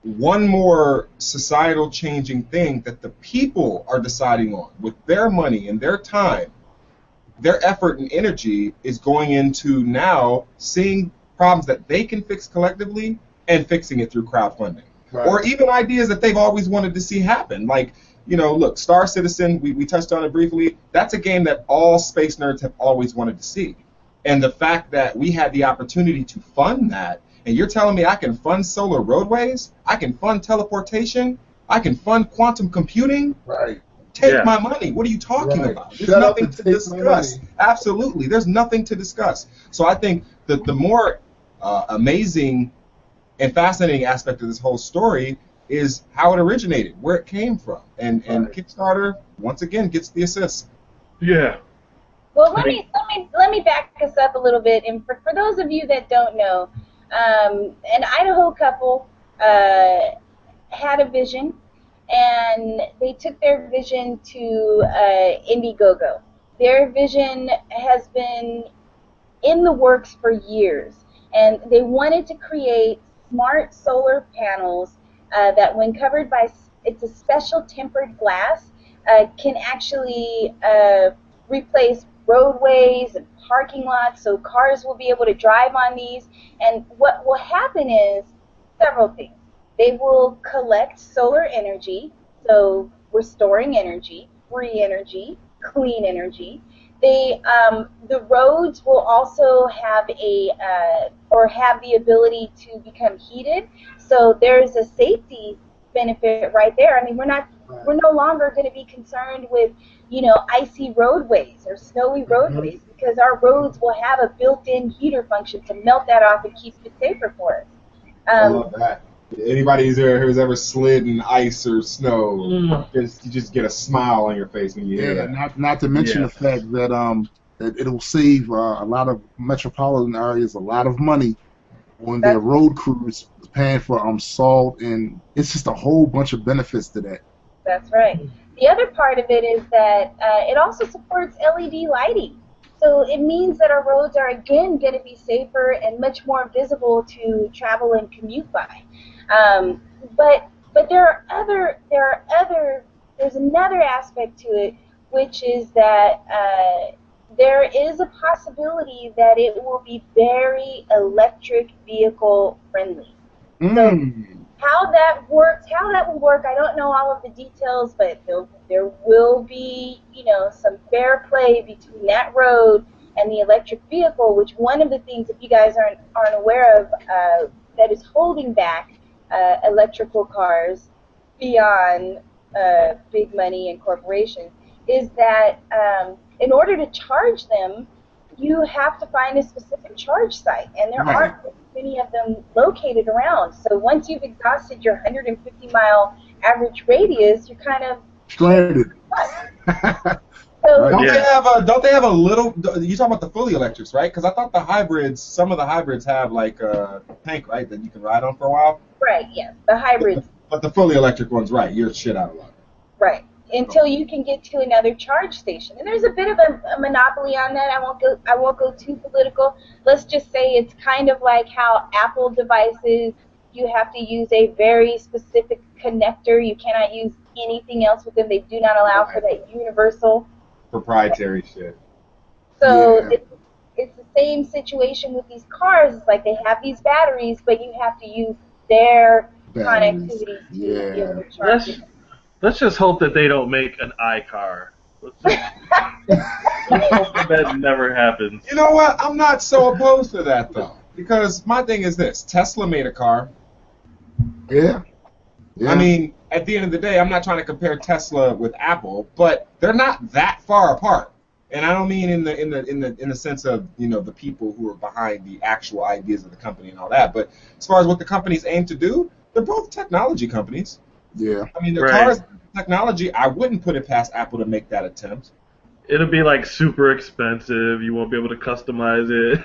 one more societal changing thing that the people are deciding on with their money and their time, their effort and energy is going into now seeing problems that they can fix collectively and fixing it through crowdfunding. Right. Or even ideas that they've always wanted to see happen. Like, you know, look, Star Citizen, we touched on it briefly. That's a game that all space nerds have always wanted to see. And the fact that we had the opportunity to fund that, and you're telling me I can fund solar roadways, I can fund teleportation, I can fund quantum computing? Right. Take my money. What are you talking about? There's nothing to discuss. Absolutely. There's nothing to discuss. So I think that the more amazing and fascinating aspect of this whole story is how it originated, where it came from. And Kickstarter, once again, gets the assist. Yeah. Well, let me back us up a little bit. And for those of you that don't know, an Idaho couple had a vision, and they took their vision to Indiegogo. Their vision has been in the works for years, and they wanted to create smart solar panels that, when covered by, it's a special tempered glass, can actually replace roadways and parking lots, so cars will be able to drive on these. And what will happen is several things. They will collect solar energy, so we're storing energy, free energy, clean energy. They, the roads will also have have the ability to become heated, so there's a safety benefit right there. I mean, we're no longer going to be concerned with, you know, icy roadways or snowy roadways, because our roads will have a built-in heater function to melt that off and keep it safer for us. I love that. Anybody who's ever slid in ice or snow, you just get a smile on your face when you hear that. Not to mention the fact that that it'll save a lot of metropolitan areas a lot of money on their road crews paying for salt, and it's just a whole bunch of benefits to that. That's right. The other part of it is that it also supports LED lighting. So it means that our roads are again going to be safer and much more visible to travel and commute by. But there's another aspect to it, which is that there is a possibility that it will be very electric vehicle friendly. So how that will work, I don't know all of the details, but there will be, you know, some fair play between that road and the electric vehicle, which one of the things, if you guys aren't aware of, that is holding back electrical cars beyond big money and corporations, is that in order to charge them, you have to find a specific charge site, and there aren't many of them located around. So once you've exhausted your 150-mile average radius, you're kind of stranded. So don't they have a little? You talking about the fully electrics, right? Because I thought the hybrids, some of the hybrids have like a tank, right, that you can ride on for a while. Right. Yes, the hybrids. But the fully electric ones, right? You're shit out of luck. Right. Until you can get to another charge station, and there's a bit of a monopoly on that. I won't go too political. Let's just say it's kind of like how Apple devices, you have to use a very specific connector. You cannot use anything else with them. They do not allow for that universal proprietary shit. So it's the same situation with these cars. It's like they have these batteries, but you have to use their connectivity to be able to charge it. Let's just hope that they don't make an iCar. Let's hope that never happens. You know what? I'm not so opposed to that, though. Because my thing is this. Tesla made a car. Yeah. I mean, at the end of the day, I'm not trying to compare Tesla with Apple, but they're not that far apart. And I don't mean in the sense of, you know, the people who are behind the actual ideas of the company and all that, but as far as what the companies aim to do, they're both technology companies. Yeah. I mean, the cars technology, I wouldn't put it past Apple to make that attempt. It'll be like super expensive. You won't be able to customize it.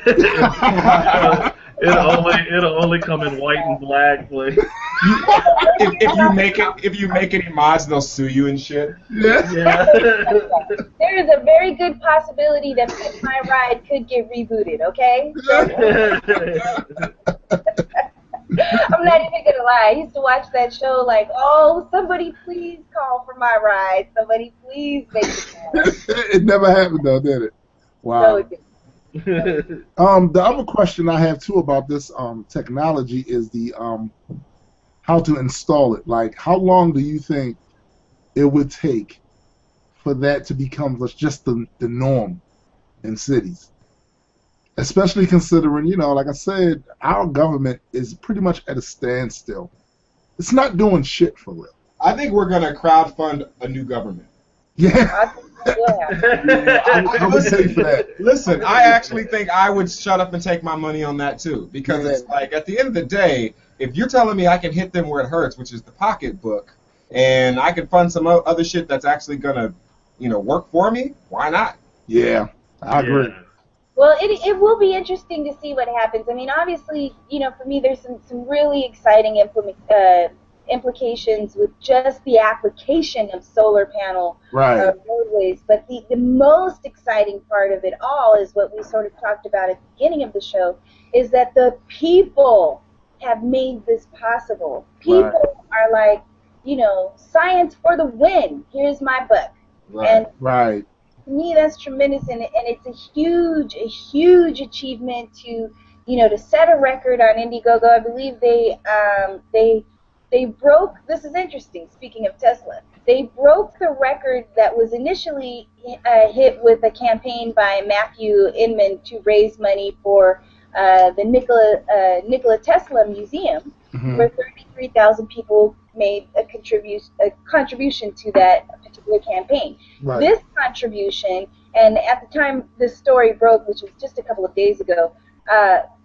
It'll only come in white and black. Like if you make any mods, they'll sue you and shit. Yeah. There is a very good possibility that My Ride could get rebooted. Okay. I'm not even gonna lie. I used to watch that show like, oh, somebody please call for My Ride. Somebody please make it. It never happened though, did it? Wow. So The other question I have too about this technology is the how to install it. Like, how long do you think it would take for that to become just the norm in cities? Especially considering, like I said, our government is pretty much at a standstill. It's not doing shit for real. I think we're gonna crowdfund a new government. Yeah. I would say for that. Listen, I actually think I would shut up and take my money on that too, because it's like at the end of the day, if you're telling me I can hit them where it hurts, which is the pocketbook, and I can fund some other shit that's actually gonna, work for me, why not? Yeah, I agree. Well, it will be interesting to see what happens. I mean, obviously, for me, there's some really exciting implications with just the application of solar panel roadways. But the most exciting part of it all is what we sort of talked about at the beginning of the show, is that the people have made this possible. People are like, science for the win. Here's my book. And to me, that's tremendous, and it's a huge achievement to set a record on Indiegogo. I believe they broke. This is interesting. Speaking of Tesla, they broke the record that was initially hit with a campaign by Matthew Inman to raise money for the Nikola Tesla Museum, where 33,000 people made a contribution to that particular campaign. This contribution, and at the time this story broke, which was just a couple of days ago,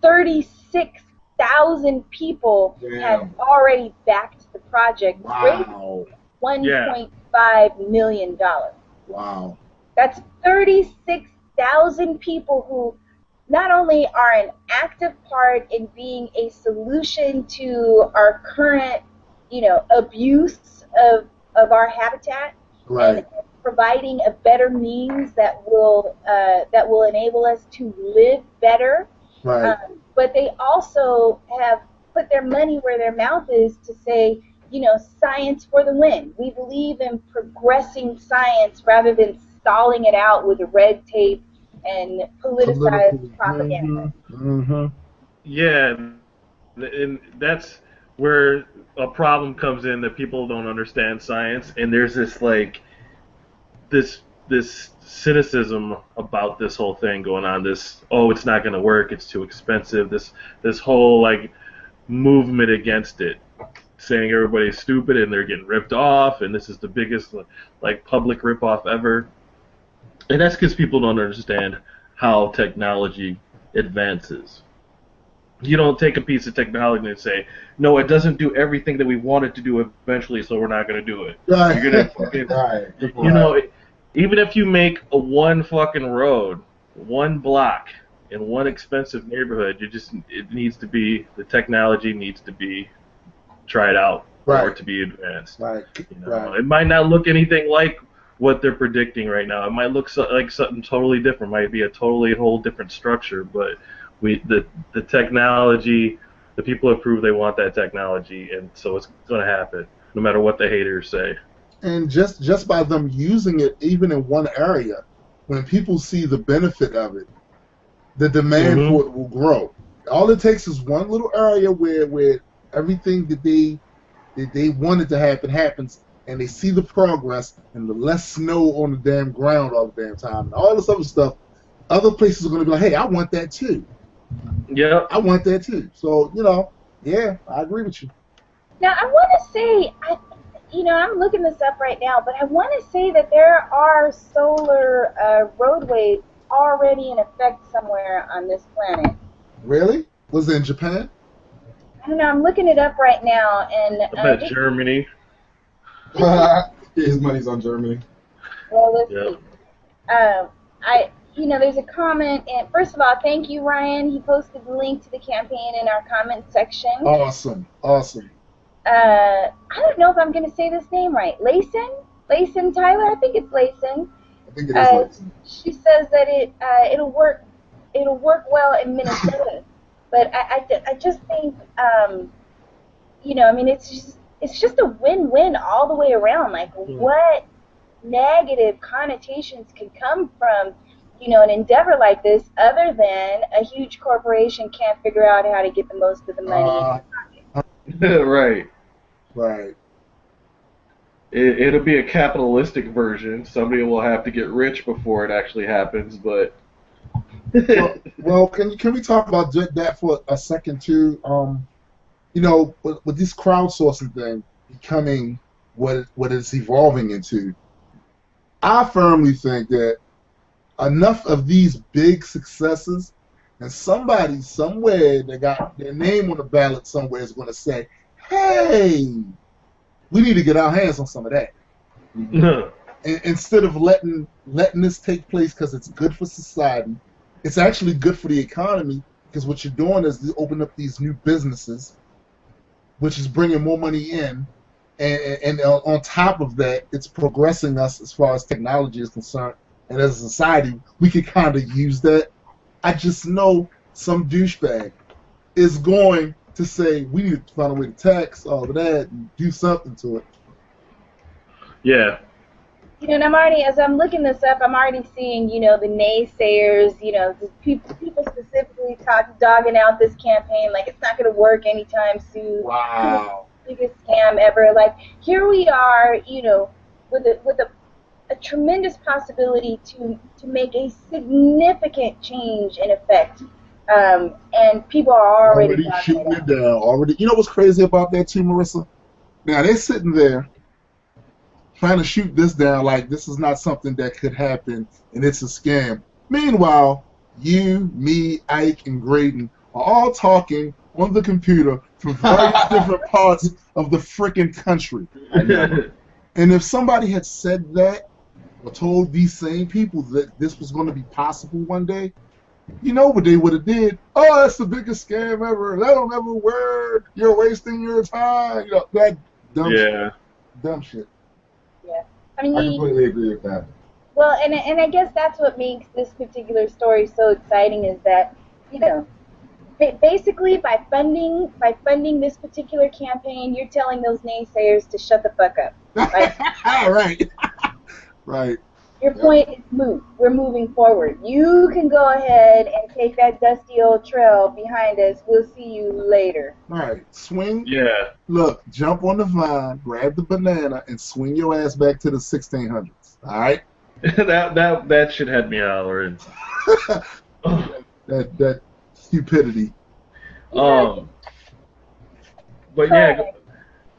36,000 people had already backed the project, raising $1.5 million. Wow. That's 36,000 people who not only are an active part in being a solution to our current, abuse of our habitat, and providing a better means that will enable us to live better. But they also have put their money where their mouth is to say, science for the win. We believe in progressing science rather than stalling it out with red tape and politicized propaganda. Yeah, and that's where a problem comes in, that people don't understand science, and there's this cynicism about this whole thing going on. It's not going to work, it's too expensive. This whole movement against it, saying everybody's stupid and they're getting ripped off, and this is the biggest public rip-off ever. And that's because people don't understand how technology advances. You don't take a piece of technology and say, no, it doesn't do everything that we want it to do eventually, so we're not going to do it. You're gonna fucking, even if you make one fucking road, one block, in one expensive neighborhood, the technology needs to be tried out for it to be advanced. It might not look anything like what they're predicting right now. It might look like something totally different. It might be a whole different structure, but the technology, the people have proved they want that technology, and so it's going to happen, no matter what the haters say. And just by them using it, even in one area, when people see the benefit of it, the demand for it will grow. All it takes is one little area where everything that they wanted to happen happens, and they see the progress, and the less snow on the damn ground all the damn time, and all this other stuff. Other places are going to be like, hey, I want that too. Yeah, I want that too. So, I agree with you. Now, I want to say, I'm looking this up right now, but I want to say that there are solar roadways already in effect somewhere on this planet. Really? Was it in Japan? I don't know. I'm looking it up right now, and I bet Germany. His money's on Germany. Well, let's see. There's a comment, and first of all, thank you, Ryan. He posted the link to the campaign in our comment section. Awesome. I don't know if I'm going to say this name right. Layson Tyler? I think it's Layson. I think it is Layson. She says that it'll work well in Minnesota. But I just think, you know, I mean, it's just a win-win all the way around. Like, what negative connotations can come from, you know, an endeavor like this other than a huge corporation can't figure out how to get the most of the money in their Right. Right. It'll be a capitalistic version. Somebody will have to get rich before it actually happens, but... well, can we talk about that for a second, too? You know, with this crowdsourcing thing becoming what it's evolving into, I firmly think that enough of these big successes, and somebody somewhere that got their name on the ballot somewhere is going to say, hey, we need to get our hands on some of that. Instead of letting this take place because it's good for society, it's actually good for the economy because what you're doing is you open up these new businesses, which is bringing more money in, and on top of that, it's progressing us as far as technology is concerned. And as a society, we could kind of use that. I just know some douchebag is going to say we need to find a way to tax all of that and do something to it. Yeah. You know, and as I'm looking this up, I'm already seeing, you know, the naysayers, you know, people specifically dogging out this campaign, like it's not going to work anytime soon. Wow. Biggest scam ever. Like, here we are, you know, with a tremendous possibility to make a significant change in effect. And people are already shooting it down. Already. You know what's crazy about that too, Marissa? Now they're sitting there trying to shoot this down like this is not something that could happen and it's a scam. Meanwhile, you, me, Ike, and Graydon are all talking on the computer from various different parts of the frickin' country. And if somebody had said that or told these same people that this was going to be possible one day, you know what they would have did? Oh, that's the biggest scam ever. That'll never work. You're wasting your time. You know, that dumb shit. Dumb shit. Yeah. I mean, I completely agree with that. Well, and I guess that's what makes this particular story so exciting is that, you know, basically by funding this particular campaign, you're telling those naysayers to shut the fuck up. Right? Right. Right. Your point is moot. We're moving forward. You can go ahead and take that dusty old trail behind us. We'll see you later. All right. Swing. Yeah. Look, jump on the vine, grab the banana, and swing your ass back to the 1600s. All right? that should head me hollering. that stupidity. But yeah,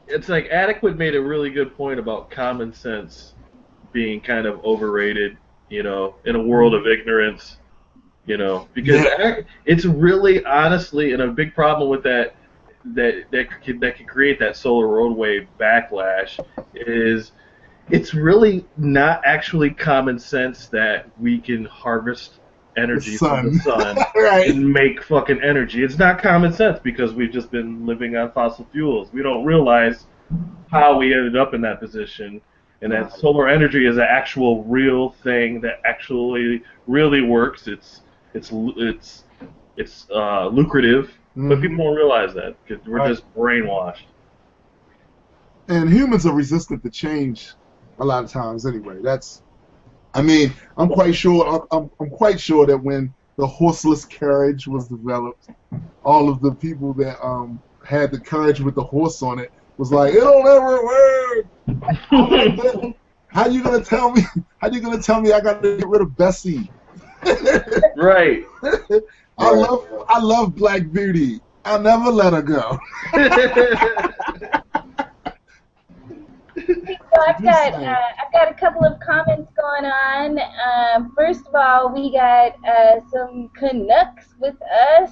it's like Adequate made a really good point about common sense being kind of overrated, you know, in a world of ignorance, you know, because it's really, honestly, and a big problem with that could create that solar roadway backlash is it's really not actually common sense that we can harvest energy from the sun right. and make fucking energy. It's not common sense because we've just been living on fossil fuels. We don't realize how we ended up in that position. And that solar energy is an actual real thing that actually really works. It's lucrative, but people don't realize that because we're just brainwashed. And humans are resistant to change a lot of times anyway. I mean, I'm quite sure that when the horseless carriage was developed, all of the people that had the carriage with the horse on it was like, it don't ever work. How you gonna tell me? I gotta get rid of Bessie? Right. I love Black Beauty. I'll never let her go. So I've got a couple of comments going on. First of all, we got some Canucks with us.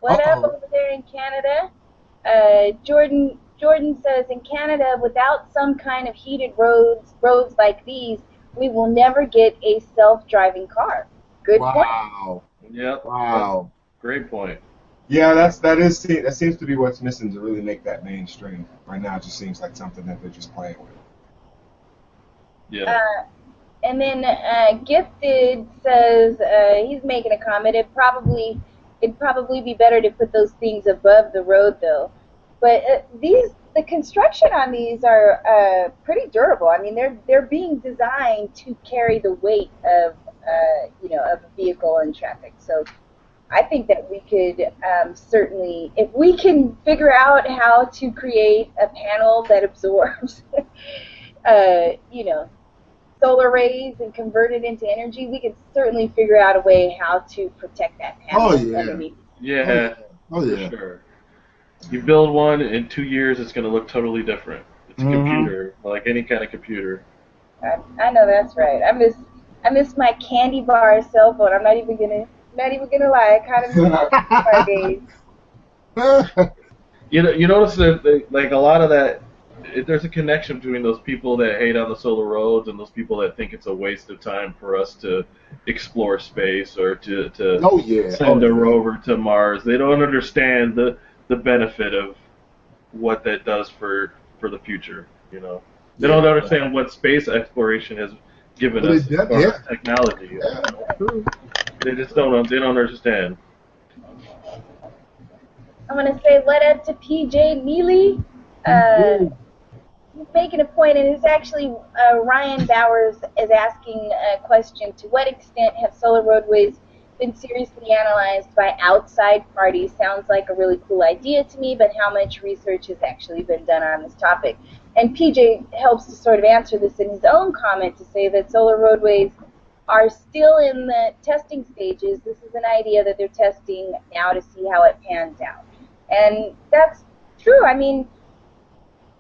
What up over there in Canada? Jordan says, in Canada, without some kind of heated roads like these, we will never get a self-driving car. Good point. Yep. Wow. Great point. Yeah, that seems to be what's missing to really make that mainstream. Right now, it just seems like something that they're just playing with. Yeah. And then Gifted says he's making a comment. It'd probably be better to put those things above the road, though. But the construction on these are pretty durable. I mean, they're being designed to carry the weight of of a vehicle in traffic. So I think that we could certainly, if we can figure out how to create a panel that absorbs, solar rays and convert it into energy, we can certainly figure out a way how to protect that panel underneath. Yeah. Oh yeah. For sure. You build one, in 2 years it's going to look totally different. It's a computer, like any kind of computer. I know that's right. I miss my candy bar cell phone. I'm not even gonna lie. I kind of miss my days. You notice that like a lot of that, there's a connection between those people that hate on the solar roads and those people that think it's a waste of time for us to explore space or to send a rover to Mars. They don't understand the benefit of what that does for the future. They don't understand what space exploration has given us as far as technology. They just don't understand. I'm gonna say what up to PJ Mealy. He's making a point, and it's actually Ryan Bowers is asking a question: to what extent have solar roadways been seriously analyzed by outside parties? Sounds like a really cool idea to me, but how much research has actually been done on this topic? And PJ helps to sort of answer this in his own comment to say that solar roadways are still in the testing stages. This is an idea that they're testing now to see how it pans out. And that's true. I mean,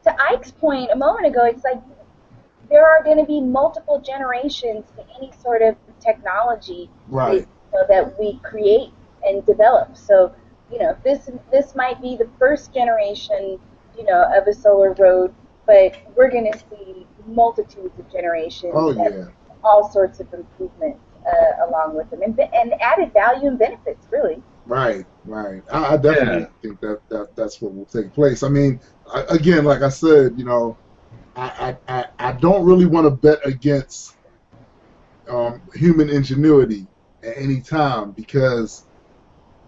to Ike's point a moment ago, it's like there are going to be multiple generations to any sort of technology that we create and develop. So, this might be the first generation, of a solar road, but we're going to see multitudes of generations and all sorts of improvements along with them, and added value and benefits, really. Right. I definitely think that's what will take place. I mean, again, like I said, I don't really want to bet against human ingenuity at any time because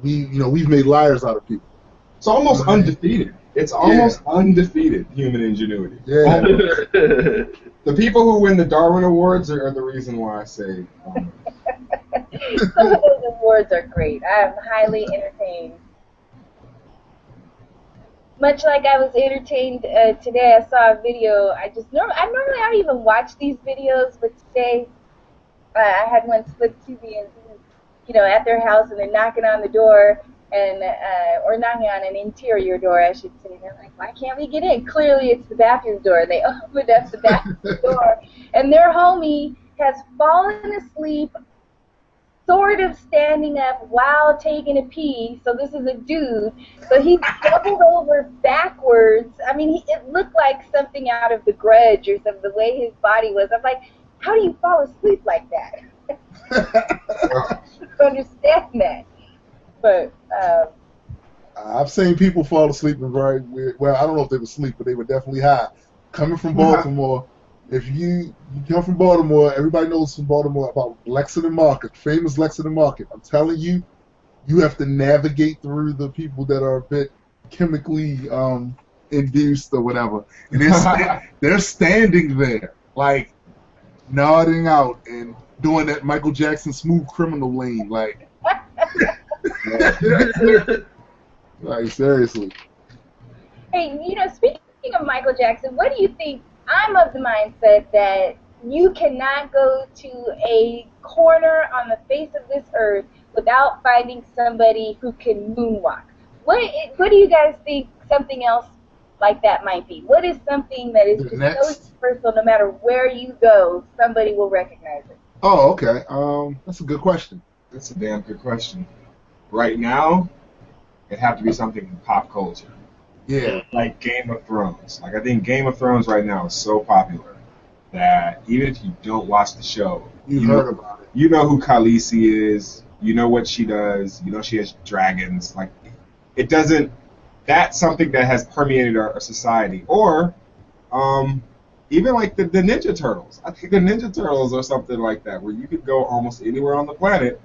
we've made liars out of people. It's almost undefeated. It's almost undefeated human ingenuity. Yeah. The people who win the Darwin Awards are the reason why I say. Some of those awards are great. I'm highly entertained. Much like I was entertained today, I saw a video. I normally don't even watch these videos, but today I had one split TV and at their house, and they're knocking on the door and or knocking on an interior door, I should say. They're like, why can't we get in? Clearly, it's the bathroom door. They opened up the bathroom door, and their homie has fallen asleep, sort of standing up while taking a pee. So this is a dude. So he doubled over backwards. I mean, it looked like something out of The Grudge or something, the way his body was. I'm like, how do you fall asleep like that? I don't understand that. But I've seen people fall asleep in very weird. Well, I don't know if they were asleep, but they were definitely high. Coming from Baltimore. If you come from Baltimore, everybody knows from Baltimore about Lexington Market, famous Lexington Market. I'm telling you, you have to navigate through the people that are a bit chemically induced or whatever. And they're standing there, like, nodding out and doing that Michael Jackson Smooth Criminal lane, like, like seriously. Hey, speaking of Michael Jackson, what do you think? I'm of the mindset that you cannot go to a corner on the face of this earth without finding somebody who can moonwalk. What do you guys think something else like that might be? What is something that is just so universal, no matter where you go, somebody will recognize it? Oh, okay. That's a good question. That's a damn good question. Right now, it'd have to be something in pop culture. Yeah. Like Game of Thrones. Like, I think Game of Thrones right now is so popular that even if you don't watch the show, you heard about it. You know who Khaleesi is. You know what she does. You know she has dragons. Like, it doesn't. That's something that has permeated our society. Or even like the Ninja Turtles. I think the Ninja Turtles are something like that, where you could go almost anywhere on the planet,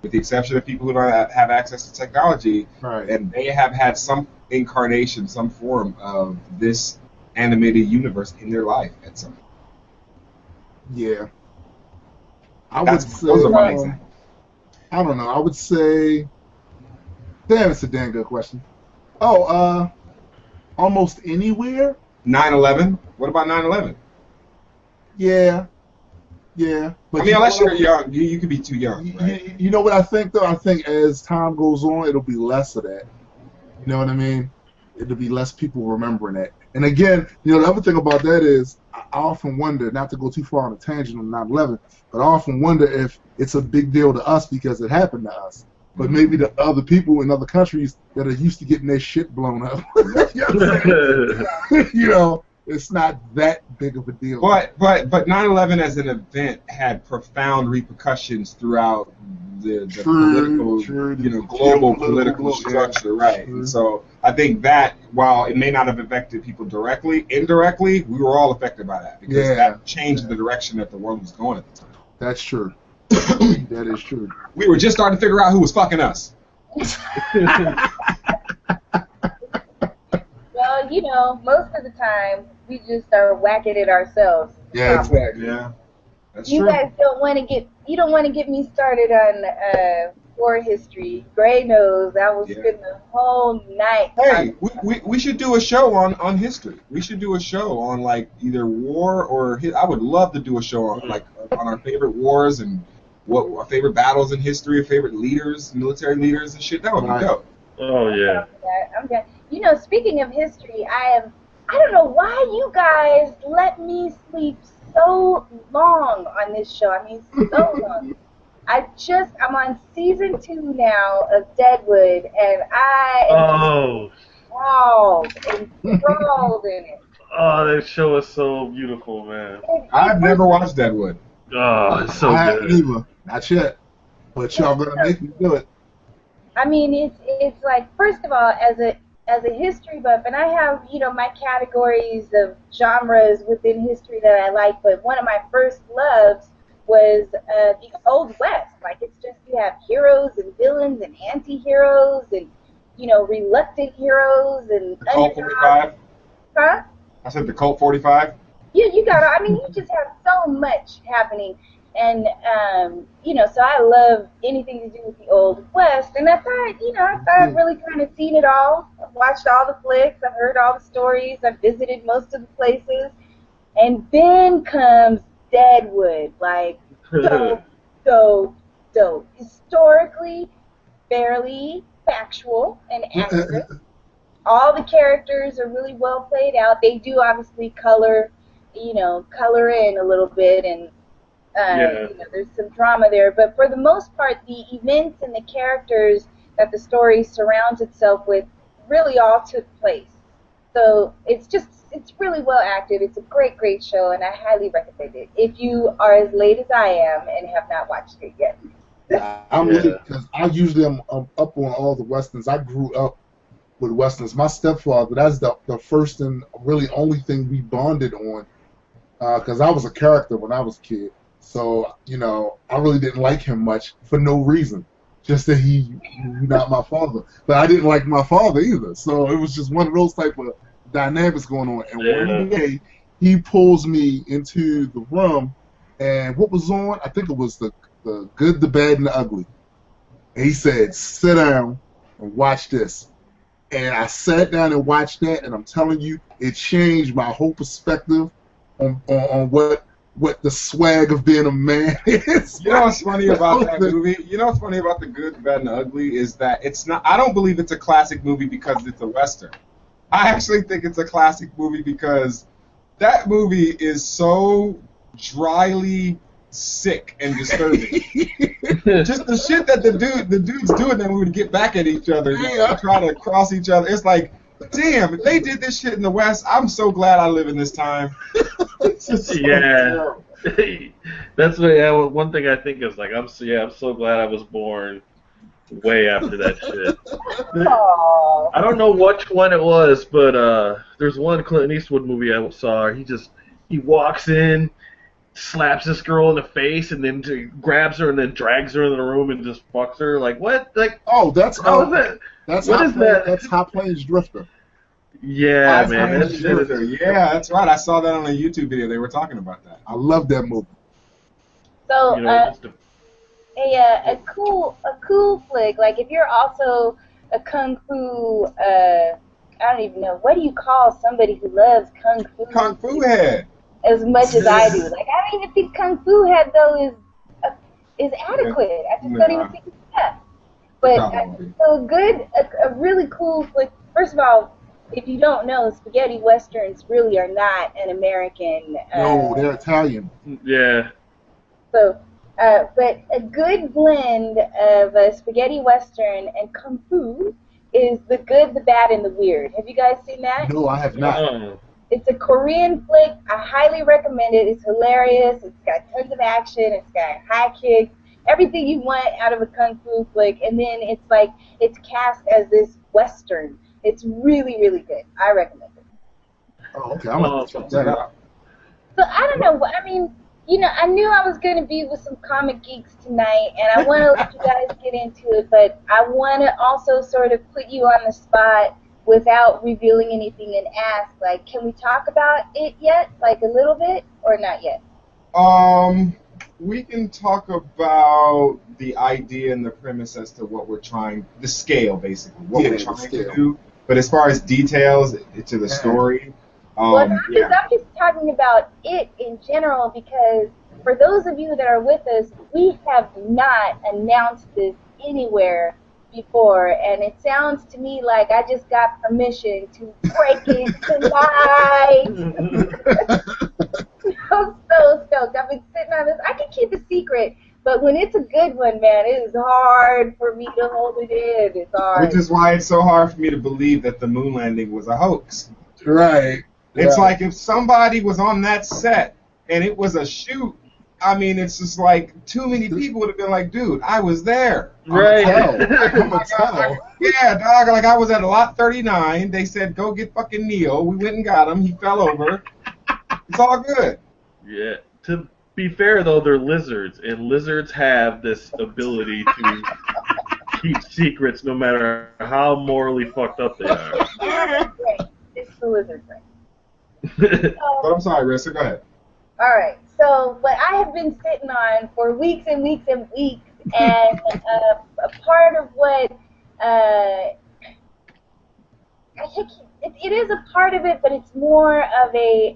with the exception of people who don't have access to technology, Right. and they have had some incarnation, some form of this animated universe in their life at some point. Yeah. Those are my examples. I don't know. I would say, damn, it's a damn good question. Oh, almost anywhere. 9/11. What about 9/11? Yeah. But I mean, unless you're young, you could be too young, right? You know what I think though? I think as time goes on, it'll be less of that. You know what I mean? It'll be less people remembering that. And again, the other thing about that is, I often wonder, not to go too far on a tangent on 9/11, but I often wonder if it's a big deal to us because it happened to us. But maybe to other people in other countries that are used to getting their shit blown up. You know, it's not that big of a deal. But 9/11 as an event had profound repercussions throughout the political, global political structure, right? And so I think that while it may not have affected people directly, indirectly, we were all affected by that because that changed the direction that the world was going at the time. That's true. That is true. We were just starting to figure out who was fucking us. Well, most of the time we just are whacking it ourselves. Yeah, exactly. Yeah, that's you true. guys don't want to get me started on war history. Gray knows I will spend the whole night. Hey, we should do a show on history. We should do a show on like either war or I would love to do a show on on our favorite wars and what our favorite battles in history, our favorite leaders, military leaders and shit. That would be dope. Oh yeah. I'm good. Speaking of history, I don't know why you guys let me sleep so long on this show. I mean, so long. I'm on season 2 now of Deadwood, and I am enthralled in it. Oh, that show is so beautiful, man. I've never watched Deadwood. Oh, it's so I good. haven't either. Not yet. But y'all gonna make me do it. I mean, it's like, first of all, as a history buff, and I have, my categories of genres within history that I like, but one of my first loves was the Old West. Like, it's just, you have heroes and villains and anti-heroes and, reluctant heroes and the Colt 45? Huh? I said the Colt 45? Yeah, you just have so much happening. And, so I love anything to do with the Old West. And I thought, I've really kind of seen it all. I've watched all the flicks. I've heard all the stories. I've visited most of the places. And then comes Deadwood. Like, so historically, fairly factual and accurate. All the characters are really well played out. They do obviously color in a little bit, and there's some drama there, but for the most part, the events and the characters that the story surrounds itself with really all took place. So it's really well acted. It's a great show, and I highly recommend it if you are as late as I am and have not watched it yet. I'm late because I usually am up on all the westerns. I grew up with westerns. My stepfather, that's the first and really only thing we bonded on, because I was a character when I was a kid. So, I really didn't like him much for no reason. Just that he's not my father. But I didn't like my father either. So it was just one of those type of dynamics going on. And one day, he pulls me into the room, and what was on? I think it was the Good, the Bad, and the Ugly. And he said, sit down and watch this. And I sat down and watched that, and I'm telling you, it changed my whole perspective on what the swag of being a man is. You know what's funny about that movie? You know what's funny about The Good, the Bad, and the Ugly is that it's not. I don't believe it's a classic movie because it's a Western. I actually think it's a classic movie because that movie is so dryly sick and disturbing. Just the shit that the dudes do in that movie to get back at each other, try to cross each other. It's like, damn, if they did this shit in the West, I'm so glad I live in this time. It's just so terrible. That's what. Yeah, one thing I think is like, I'm so glad I was born way after that shit. Aww. I don't know which one it was, but there's one Clint Eastwood movie I saw. He walks in, slaps this girl in the face, and then grabs her and then drags her in the room and just fucks her. Like what? Like that's how is that? That's what is that? That's High Plains Drifter. Yeah, man. Yeah, that's right. I saw that on a YouTube video. They were talking about that. I love that movie. So, a cool flick. Like if you're also a kung fu, I don't even know, what do you call somebody who loves kung fu? Kung fu head. As much as I do. Like I don't even think kung fu head though is adequate. I just don't even think it's that. But so good, a really cool flick. First of all, if you don't know, spaghetti westerns really are not an American. No, they're Italian. Yeah. So, but a good blend of a spaghetti western and kung fu is the good, the bad, and the weird. Have you guys seen that? No, I have not. It's a Korean flick. I highly recommend it. It's hilarious. It's got tons of action. It's got high kicks. Everything you want out of a kung fu flick. And then it's cast as this western. It's really, really good. I recommend it. Oh, okay. I'm going to check that out. So, I don't know. I mean, I knew I was going to be with some comic geeks tonight, and I want to let you guys get into it, but I want to also sort of put you on the spot without revealing anything and ask, like, can we talk about it yet? Like, a little bit, or not yet? We can talk about the idea and the premise as to what we're trying, the scale, basically, what we're trying to do. But as far as details to the story, I'm just talking about it in general because for those of you that are with us, we have not announced this anywhere before, and it sounds to me like I just got permission to break it tonight. I'm so stoked. I've been sitting on this. I can keep a secret, but when it's a good one, man, it is hard for me to hold it in. It's hard. Which is why it's so hard for me to believe that the moon landing was a hoax. Right. It's like if somebody was on that set and it was a shoot, I mean, it's just like too many people would have been like, dude, I was there. Right. Yeah, dog, like I was at lot 39. They said, go get fucking Neil. We went and got him. He fell over. It's all good. Yeah. To be fair, though, they're lizards, and lizards have this ability to keep secrets no matter how morally fucked up they are. Right. It's the lizard thing. But I'm sorry, Rissa, go ahead. All right. So what I have been sitting on for weeks and weeks and weeks, and a part of what it is a part of it, but it's more of a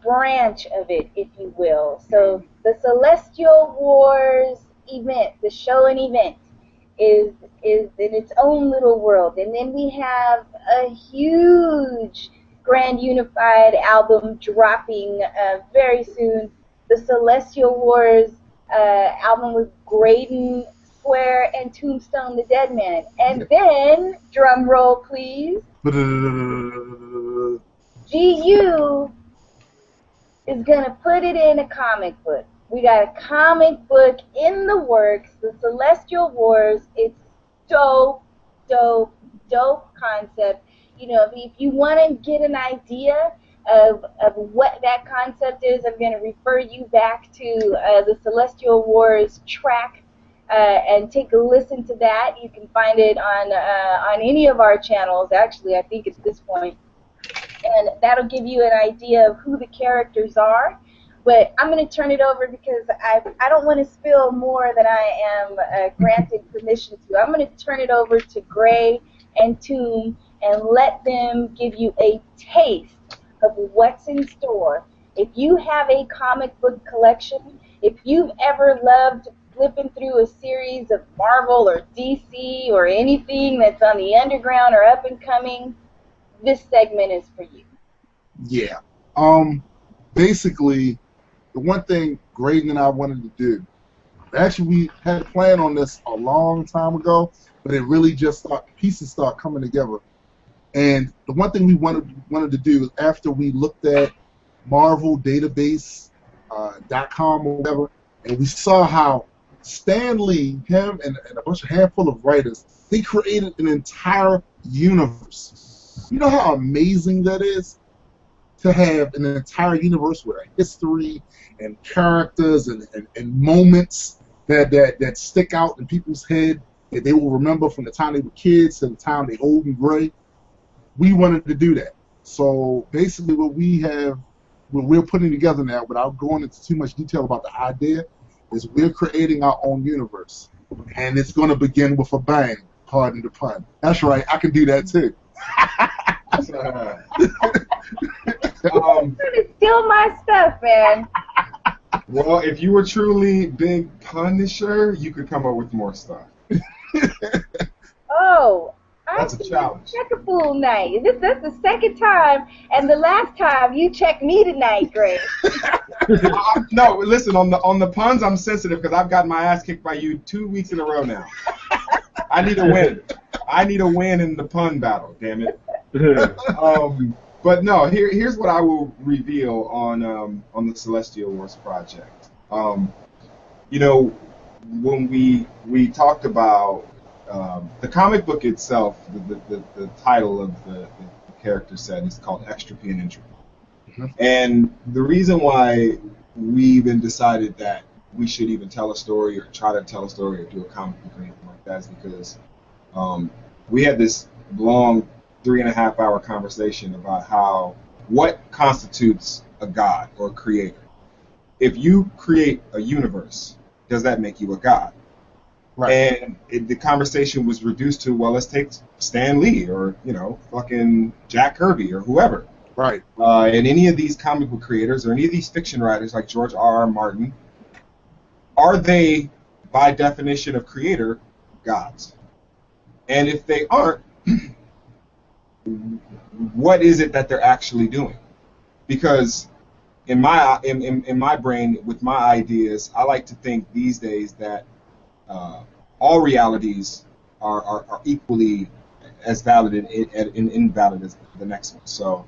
branch of it, if you will. So the Celestial Wars event, the show and event, is in its own little world, and then we have a huge Grand Unified album dropping very soon. The Celestial Wars album with Graydon Square and Tombstone the Dead Man. And then, drum roll please, GU is going to put it in a comic book. We got a comic book in the works, The Celestial Wars. It's dope, dope, dope concept. If you want to get an idea of what that concept is, I'm going to refer you back to the Celestial Wars track and take a listen to that. You can find it on any of our channels, actually, I think at this point. And that'll give you an idea of who the characters are. But I'm going to turn it over because I don't want to spill more than I am granted permission to. I'm going to turn it over to Gray and Tomb and let them give you a taste of what's in store. If you have a comic book collection, if you've ever loved flipping through a series of Marvel or DC or anything that's on the underground or up and coming, this segment is for you. Yeah. Basically, the one thing Graydon and I wanted to do, actually we had a plan on this a long time ago, but it really just pieces start coming together. And the one thing we wanted to do is after we looked at Marvel Database.com or whatever, and we saw how Stan Lee, him and a handful of writers, they created an entire universe. You know how amazing that is? To have an entire universe with a history and characters and moments that stick out in people's head that they will remember from the time they were kids to the time they're old and gray. We wanted to do that. So basically what we're putting together now, without going into too much detail about the idea, is we're creating our own universe. And it's going to begin with a bang, pardon the pun. That's right, I can do that too. You're gonna steal my stuff, man. Well, if you were truly big Punisher, you could come up with more stuff. Oh, that's a challenge. Check a fool night. That's the second time, and the last time you checked me tonight, Greg. No, listen, on the puns, I'm sensitive because I've gotten my ass kicked by you 2 weeks in a row now. I need a win. I need a win in the pun battle. Damn it. But no, here's what I will reveal on the Celestial Wars project. You know, when we talked about the comic book itself, the title of the character set is called Extropy and Entropy. Mm-hmm. And the reason why we even decided that we should even tell a story or try to tell a story or do a comic book or anything like that is because we had this long 3.5-hour conversation about what constitutes a god or a creator. If you create a universe, does that make you a god? Right. And the conversation was reduced to, well, let's take Stan Lee or, fucking Jack Kirby or whoever. Right. And any of these comic book creators or any of these fiction writers like George R.R. Martin, are they, by definition of creator, gods? And if they aren't, what is it that they're actually doing? Because in my brain, with my ideas, I like to think these days that all realities are equally as valid and invalid as the next one. So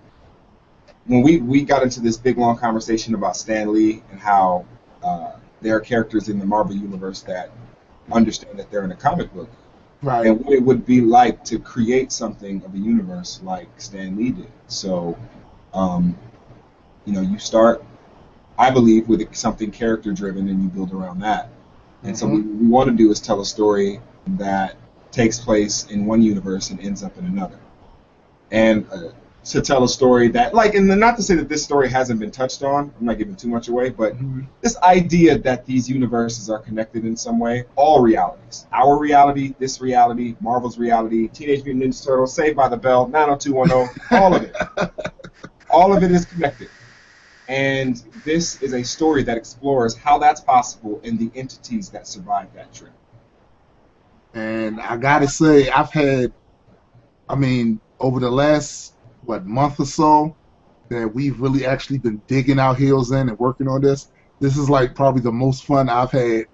when we got into this big long conversation about Stan Lee and how there are characters in the Marvel universe that understand that they're in a comic book, right, and what it would be like to create something of a universe like Stan Lee did. So you start, I believe, with something character driven and you build around that. And so what we want to do is tell a story that takes place in one universe and ends up in another. And to tell a story that, and not to say that this story hasn't been touched on, I'm not giving too much away, but this idea that these universes are connected in some way, all realities. Our reality, this reality, Marvel's reality, Teenage Mutant Ninja Turtles, Saved by the Bell, 90210, all of it. All of it is connected. And this is a story that explores how that's possible and the entities that survive that trip. And I gotta say, over the last, month or so, that we've really actually been digging our heels in and working on this. This is probably the most fun I've had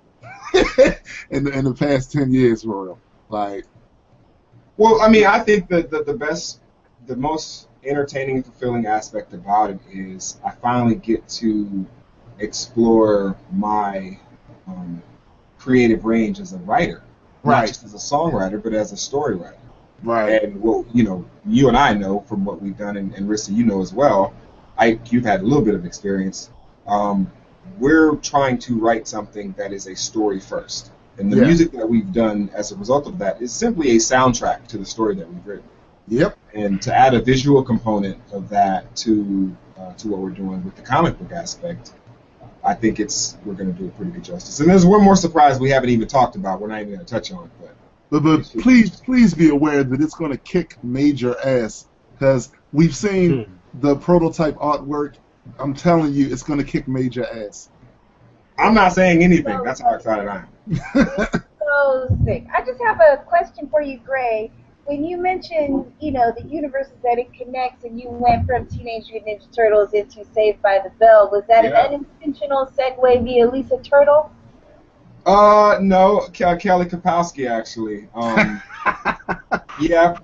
in the past 10 years, Royal. Well, I think that the most entertaining and fulfilling aspect about it is I finally get to explore my creative range as a writer, right, not just as a songwriter, but as a story writer. Right. And you and I know from what we've done, and Rissa, you know as well. You've had a little bit of experience. We're trying to write something that is a story first, and the music that we've done as a result of that is simply a soundtrack to the story that we've written. Yep. And to add a visual component of that to what we're doing with the comic book aspect, I think we're going to do a pretty good justice. And there's one more surprise we haven't even talked about. We're not even going to touch on it, but please be aware that it's going to kick major ass, because we've seen the prototype artwork. I'm telling you, it's going to kick major ass. I'm not saying anything. That's how excited I am. So sick. I just have a question for you, Gray. When you mentioned, the universes that it connects, and you went from Teenage Mutant Ninja Turtles into Saved by the Bell, was that an unintentional segue via Lisa Turtle? No, Kelly Kapowski, actually.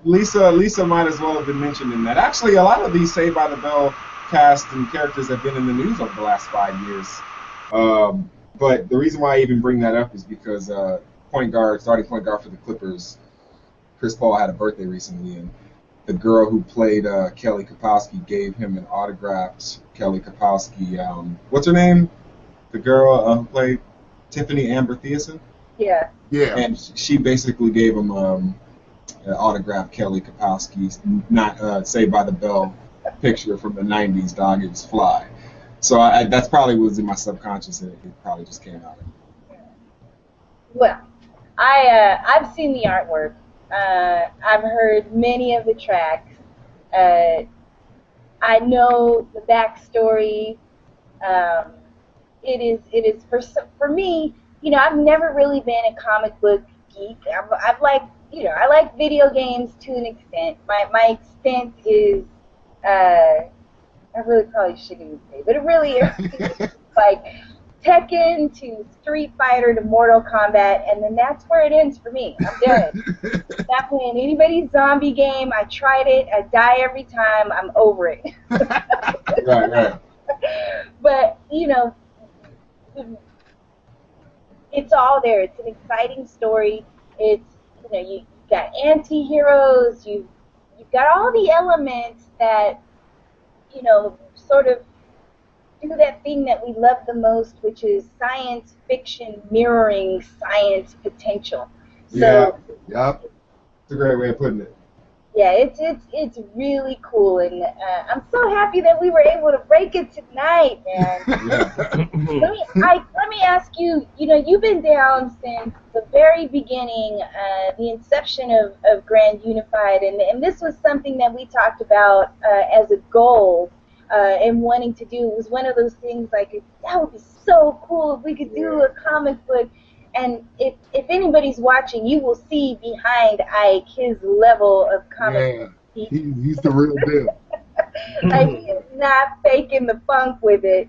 Lisa might as well have been mentioned in that. Actually, a lot of these Saved by the Bell cast and characters have been in the news over the last 5 years. But the reason why I even bring that up is because starting point guard for the Clippers, Chris Paul had a birthday recently, and the girl who played Kelly Kapowski gave him an autographed Kelly Kapowski. What's her name? The girl who played Tiffany Amber Thiessen? Yeah. Yeah. And she basically gave him an autographed Kelly Kapowski's not Saved by the Bell picture from the 90s, dog. It was fly. So that's probably was in my subconscious, and it probably just came out. Well, I've seen the artwork. I've heard many of the tracks. I know the backstory. It is for me. You know, I've never really been a comic book geek. I've liked, you know, I like video games to an extent. My extent is, I really probably shouldn't even say, but it really is like Tekken to Street Fighter to Mortal Kombat, and then that's where it ends for me. I'm done. Not playing anybody's zombie game. I tried it. I die every time. I'm over it. Right. But, you know, it's all there. It's an exciting story. It's, you know, you've got anti-heroes. You've got all the elements that, you know, sort of do that thing that we love the most, which is science fiction mirroring science potential. So, Yep. It's a great way of putting it. yeah, it's really cool, and I'm so happy that we were able to break it tonight, man. Let me ask you. You know, you've been down since the very beginning, the inception of Grand Unified, and this was something that we talked about as a goal and wanting to do. It was one of those things like that would be so cool if we could do a comic book. And if anybody's watching, you will see behind Ike his level of comic. Yeah, he's the real deal. Like, he is not faking the funk with it.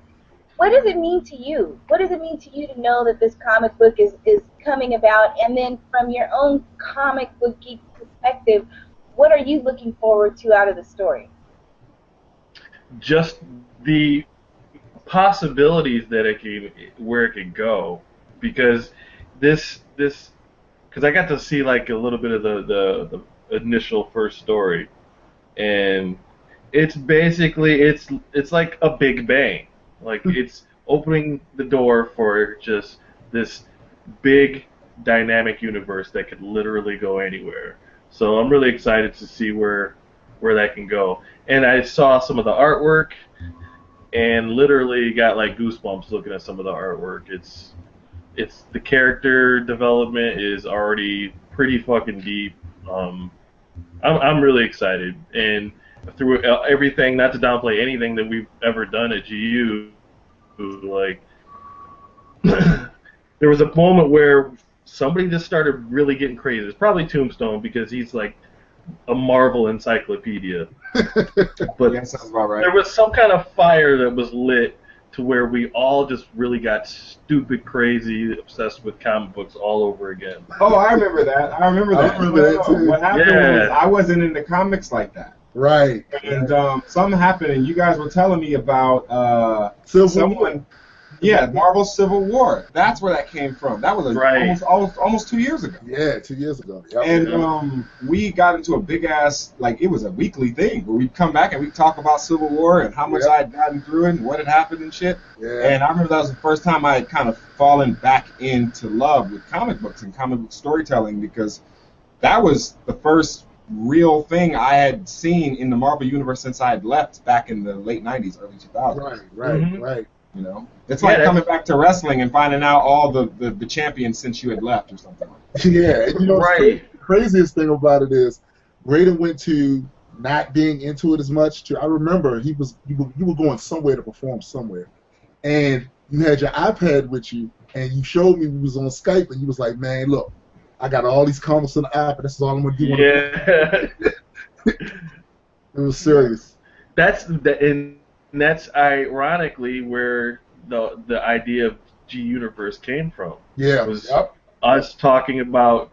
What does it mean to you? What does it mean to you to know that this comic book is coming about? And then from your own comic book geek perspective, what are you looking forward to out of the story? Just the possibilities that where it could go, because because I got to see like a little bit of the initial first story, and it's basically it's like a Big Bang, like it's opening the door for just this big dynamic universe that could literally go anywhere. So I'm really excited to see where that can go. And I saw some of the artwork, and literally got like goosebumps looking at some of the artwork. It's the character development is already pretty fucking deep. I'm really excited, and through everything, not to downplay anything that we've ever done at GU, like there was a moment where somebody just started really getting crazy. It's probably Tombstone, because he's like a Marvel encyclopedia. But Yeah, sounds about right. there was some kind of fire that was lit to where we all just really got stupid, crazy, obsessed with comic books all over again. Oh, I remember that. I remember that too. What happened was I wasn't into comics like that. Right. And something happened, and you guys were telling me about someone. Yeah, Marvel Civil War. That's where that came from. That was almost 2 years ago. Yeah, 2 years ago. Yep. And we got into a big ass, like, it was a weekly thing where we'd come back and we'd talk about Civil War and how much I had gotten through it and what had happened and shit. Yeah. And I remember that was the first time I had kind of fallen back into love with comic books and comic book storytelling, because that was the first real thing I had seen in the Marvel Universe since I had left back in the late 90s, early 2000s. Right. You know, it's like coming back to wrestling and finding out all the champions since you had left or something. Yeah, and you know, the craziest thing about it is, Braden went to not being into it as much. To I remember you were going somewhere to perform somewhere, and you had your iPad with you, and you showed me we was on Skype, and you was like, "Man, look, I got all these comics on the app, and this is all I'm gonna do." Yeah. It was serious. That's ironically where the idea of G Universe came from. Yeah. It was us talking about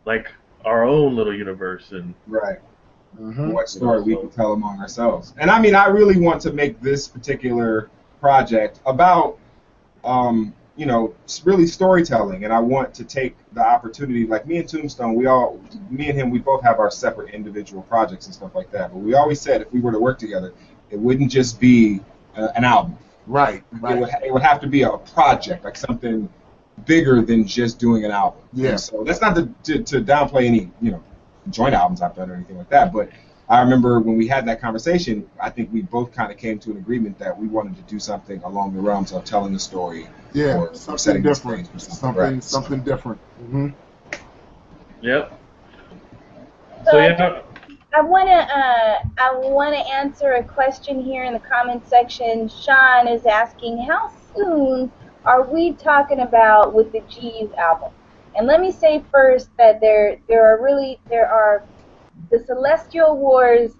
like our own little universe and what story we can tell among ourselves. And I mean, I really want to make this particular project about you know, it's really storytelling, and I want to take the opportunity, like me and Tombstone, me and him, we both have our separate individual projects and stuff like that, but we always said if we were to work together, it wouldn't just be an album. Right. It would have to be a project, like something bigger than just doing an album. Yeah. And so that's not to downplay any, you know, joint albums I've done or anything like that, but I remember when we had that conversation, I think we both kind of came to an agreement that we wanted to do something along the realms of telling a story. Yeah, or something setting the different. stage or something. Something different. Mm-hmm. Yep. So yeah. I wanna answer a question here in the comment section. Sean is asking, how soon are we talking about with the G's album? And let me say first that there are the Celestial Wars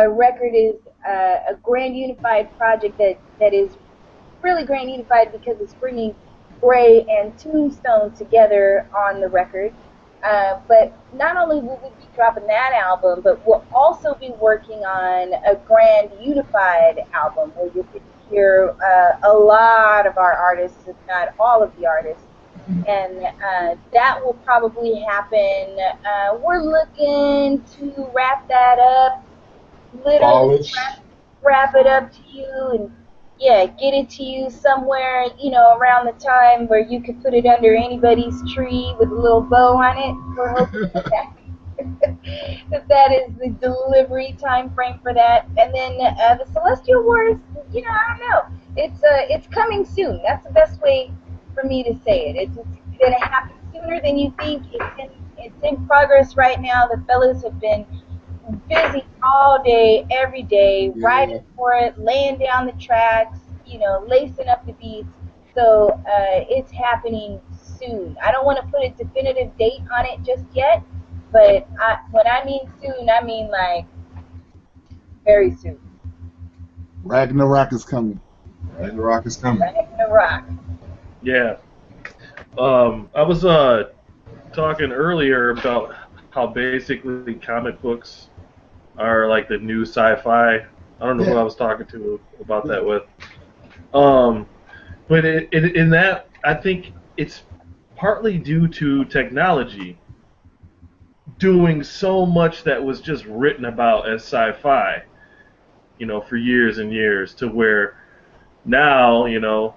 record is a grand unified project that is really grand unified because it's bringing Gray and Tombstone together on the record. But not only will we be dropping that album, but we'll also be working on a grand unified album where you can hear a lot of our artists, if not all of the artists. And that will probably happen. We're looking to wrap that up, literally wrap it up to you, and get it to you somewhere, you know, around the time where you could put it under anybody's tree with a little bow on it. We're hoping that is the delivery time frame for that. And then the Celestial Wars, you know, I don't know. It's coming soon. That's the best way for me to say it. It's going to happen sooner than you think. It's in progress right now. The fellas have been busy all day, every day, writing for it, laying down the tracks, you know, lacing up the beats. So it's happening soon. I don't want to put a definitive date on it just yet, but when I mean soon, I mean like very soon. Ragnarok is coming. Ragnarok is coming. Ragnarok. Yeah. I was talking earlier about how basically comic books are like the new sci-fi. I don't know who I was talking to about that with. But in that, I think it's partly due to technology doing so much that was just written about as sci-fi, you know, for years and years, to where now, you know,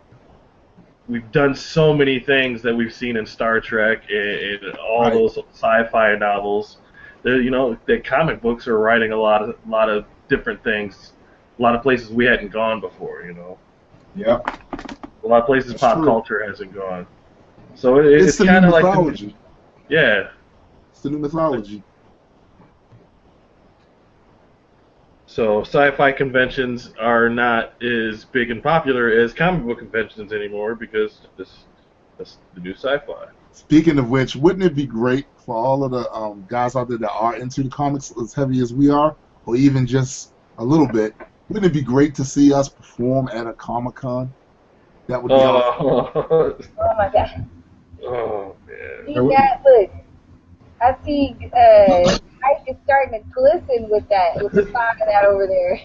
we've done so many things that we've seen in Star Trek and all those sci-fi novels. You know, the comic books are writing a lot of different things, a lot of places we hadn't gone before. You know. Yep. A lot of places culture hasn't gone. So it's the kind new of like mythology. It's the new mythology. So sci-fi conventions are not as big and popular as comic book conventions anymore because that's the new sci-fi. Speaking of which, wouldn't it be great for all of the guys out there that are into the comics as heavy as we are, or even just a little bit, wouldn't it be great to see us perform at a Comic-Con? That would be awesome. Oh my God. Oh man. Look, I see Mike is starting to glisten with the thought of that over there.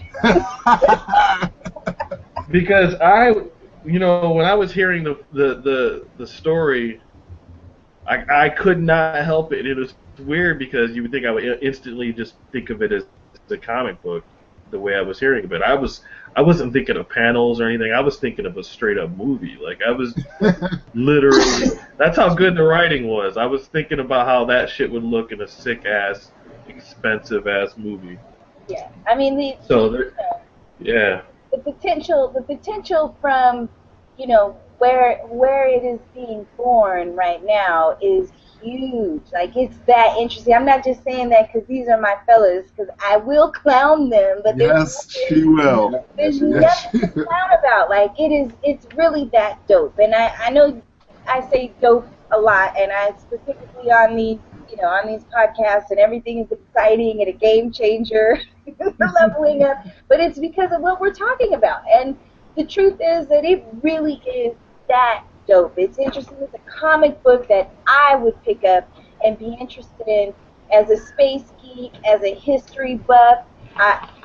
Because you know, when I was hearing the story, I could not help it. It was weird because you would think I would instantly just think of it as a comic book, the way I was hearing of it. I wasn't thinking of panels or anything. I was thinking of a straight up movie. Like I was literally. That's how good the writing was. I was thinking about how that shit would look in a sick ass, expensive ass movie. Yeah, I mean the potential from, you know, where it is being born right now is huge. Like, it's that interesting. I'm not just saying that because these are my fellas, because I will clown them, but she will. There's nothing to clown about. Like, it's really that dope. And I know I say dope a lot, and I specifically on these, you know, on these podcasts, and everything is exciting and a game changer, leveling up, but it's because of what we're talking about. And the truth is that it really is that dope. It's interesting. It's a comic book that I would pick up and be interested in as a space geek, as a history buff.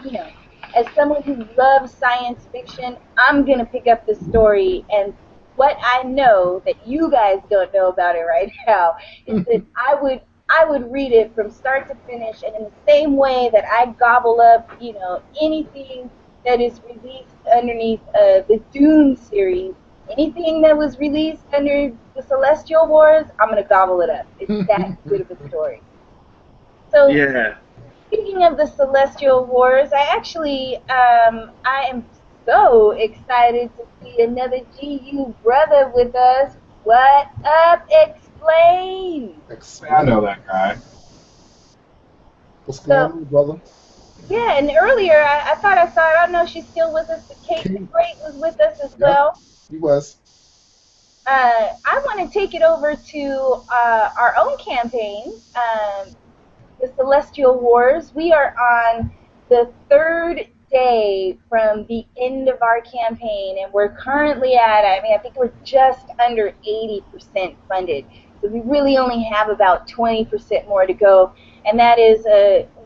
You know, as someone who loves science fiction, I'm gonna pick up the story and what I know that you guys don't know about it right now is that I would read it from start to finish, and in the same way that I gobble up, anything that is released underneath the Dune series, anything that was released under the Celestial Wars, I'm gonna gobble it up. It's that good of a story. So, yeah. Speaking of the Celestial Wars, I am so excited to see another GU brother with us. What up, Explain? I know that guy. What's going on, brother? Yeah, and earlier I thought I saw, I don't know if she's still with us, but Kate the Great was with us as well. He was. I want to take it over to our own campaign, the Celestial Wars. We are on the third day from the end of our campaign, and we're currently at, I think we're just under 80% funded. So we really only have about 20% more to go, and that is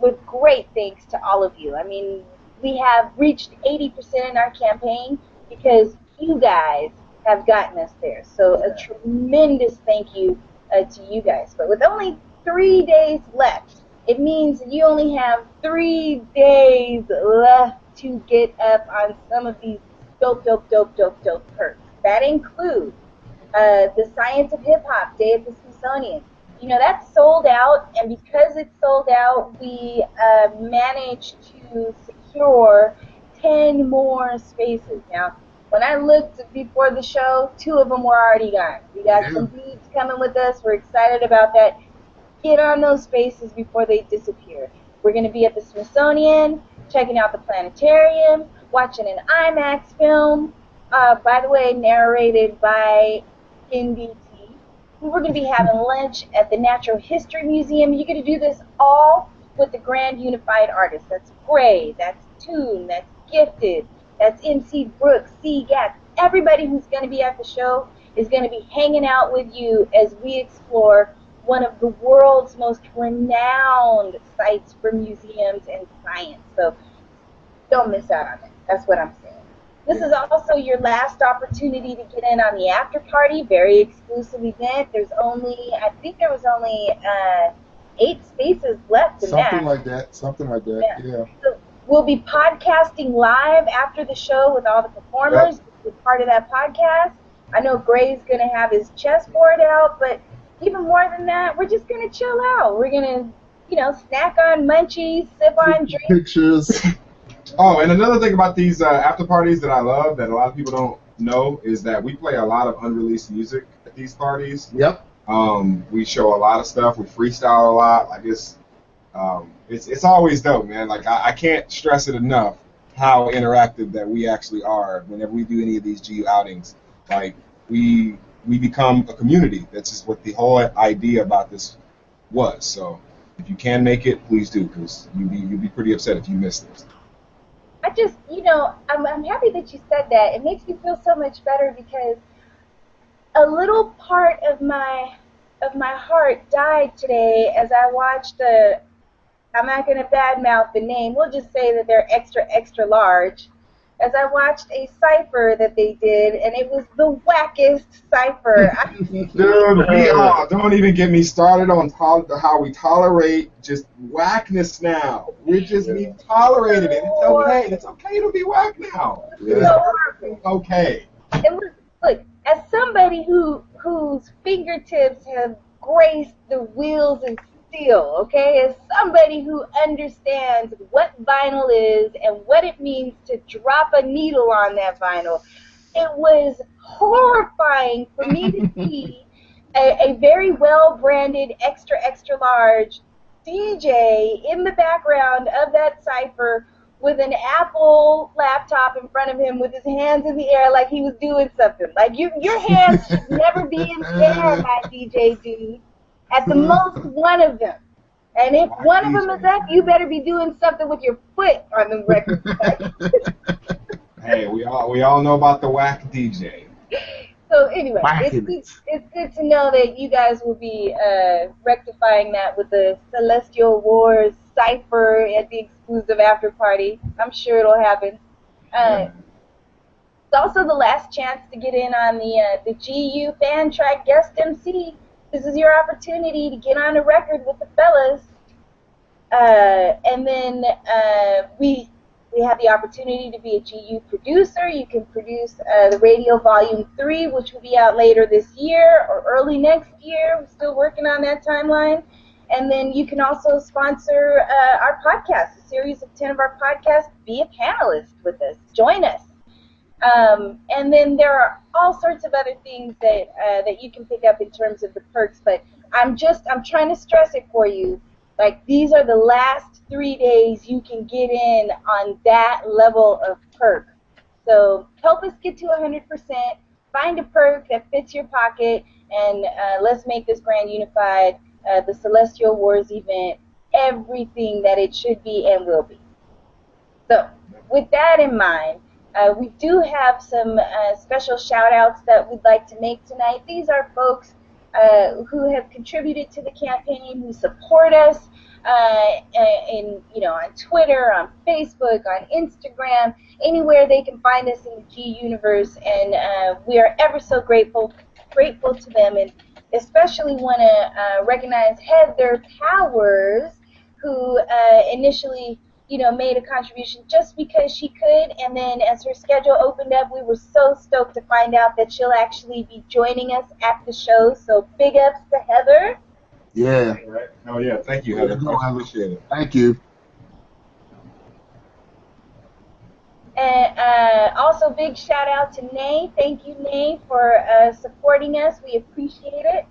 with great thanks to all of you. I mean, we have reached 80% in our campaign because you guys have gotten us there. So a tremendous thank you to you guys. But with only 3 days left, it means you only have 3 days left to get up on some of these dope perks. That includes the Science of Hip Hop Day at the Smithsonian. That's sold out, and because it's sold out, we managed to secure 10 more spaces. Now, when I looked before the show, 2 of them were already gone. We got some dudes coming with us. We're excited about that. Get on those spaces before they disappear. We're going to be at the Smithsonian, checking out the planetarium, watching an IMAX film, by the way, narrated by NBT. We're going to be having lunch at the Natural History Museum. You're going to do this all with the Grand Unified Artists. That's Gray, that's Toon, that's Gifted, that's MC Brooks, C. Gatz. Everybody who's going to be at the show is going to be hanging out with you as we explore one of the world's most renowned sites for museums and science. So don't miss out on it. That's what I'm saying. This is also your last opportunity to get in on the after party, very exclusive event. I think there was only 8 spaces left in that. Something like that, yeah. So we'll be podcasting live after the show with all the performers. As part of that podcast. I know Gray's going to have his chessboard out, but even more than that, we're just going to chill out. We're going to, snack on munchies, sip on drinks. Pictures. Oh, and another thing about these after parties that I love that a lot of people don't know is that we play a lot of unreleased music at these parties. Yep. We show a lot of stuff. We freestyle a lot. Like it's always dope, man. Like I can't stress it enough how interactive that we actually are whenever we do any of these GU outings. Like we become a community. That's just what the whole idea about this was. So if you can make it, please do, because you'd be pretty upset if you missed this. I just, I'm happy that you said that. It makes me feel so much better because a little part of my heart died today as I watched I'm not going to badmouth the name, we'll just say that they're extra, extra large, as I watched a cipher that they did, and it was the wackest cipher. Dude, don't even get me started on how we tolerate just whackness now. We tolerated it. It's okay. It's okay to be whack now. It's okay. And look, as somebody whose fingertips have graced the wheels of steel, okay, as somebody who understands what vinyl is and what it means to drop a needle on that vinyl, it was horrifying for me to see a very well-branded extra, extra large DJ in the background of that cipher with an Apple laptop in front of him with his hands in the air like he was doing something. Like, your hands should never be in the air, my DJ dude. At the most, one of them. And if one of them is up, you better be doing something with your foot on the record. Hey, we all know about the whack DJ. So anyway, it's good to know that you guys will be rectifying that with the Celestial Wars cipher at the exclusive after party. I'm sure it'll happen. It's also the last chance to get in on the GU Fan Track Guest MC. This is your opportunity to get on a record with the fellas. And then we have the opportunity to be a GU producer. You can produce the Radio Volume 3, which will be out later this year or early next year. We're still working on that timeline. And then you can also sponsor our podcast, a series of 10 of our podcasts. Be a panelist with us. Join us. And then there are all sorts of other things that you can pick up in terms of the perks. But I'm trying to stress it for you. Like, these are the last 3 days you can get in on that level of perk. So help us get to 100%. Find a perk that fits your pocket, and let's make this Grand Unified, the Celestial Wars event, everything that it should be and will be. So with that in mind, we do have some special shout-outs that we'd like to make tonight. These are folks who have contributed to the campaign, who support us on Twitter, on Facebook, on Instagram, anywhere they can find us in the G universe, and we are ever so grateful to them, and especially want to recognize Heather Powers, who initially made a contribution just because she could, and then as her schedule opened up, we were so stoked to find out that she'll actually be joining us at the show. So big ups to Heather. Yeah. Right. Oh yeah, thank you, Heather. I appreciate it. Thank you. And also big shout out to Nay. Thank you, Nay, for supporting us. We appreciate it.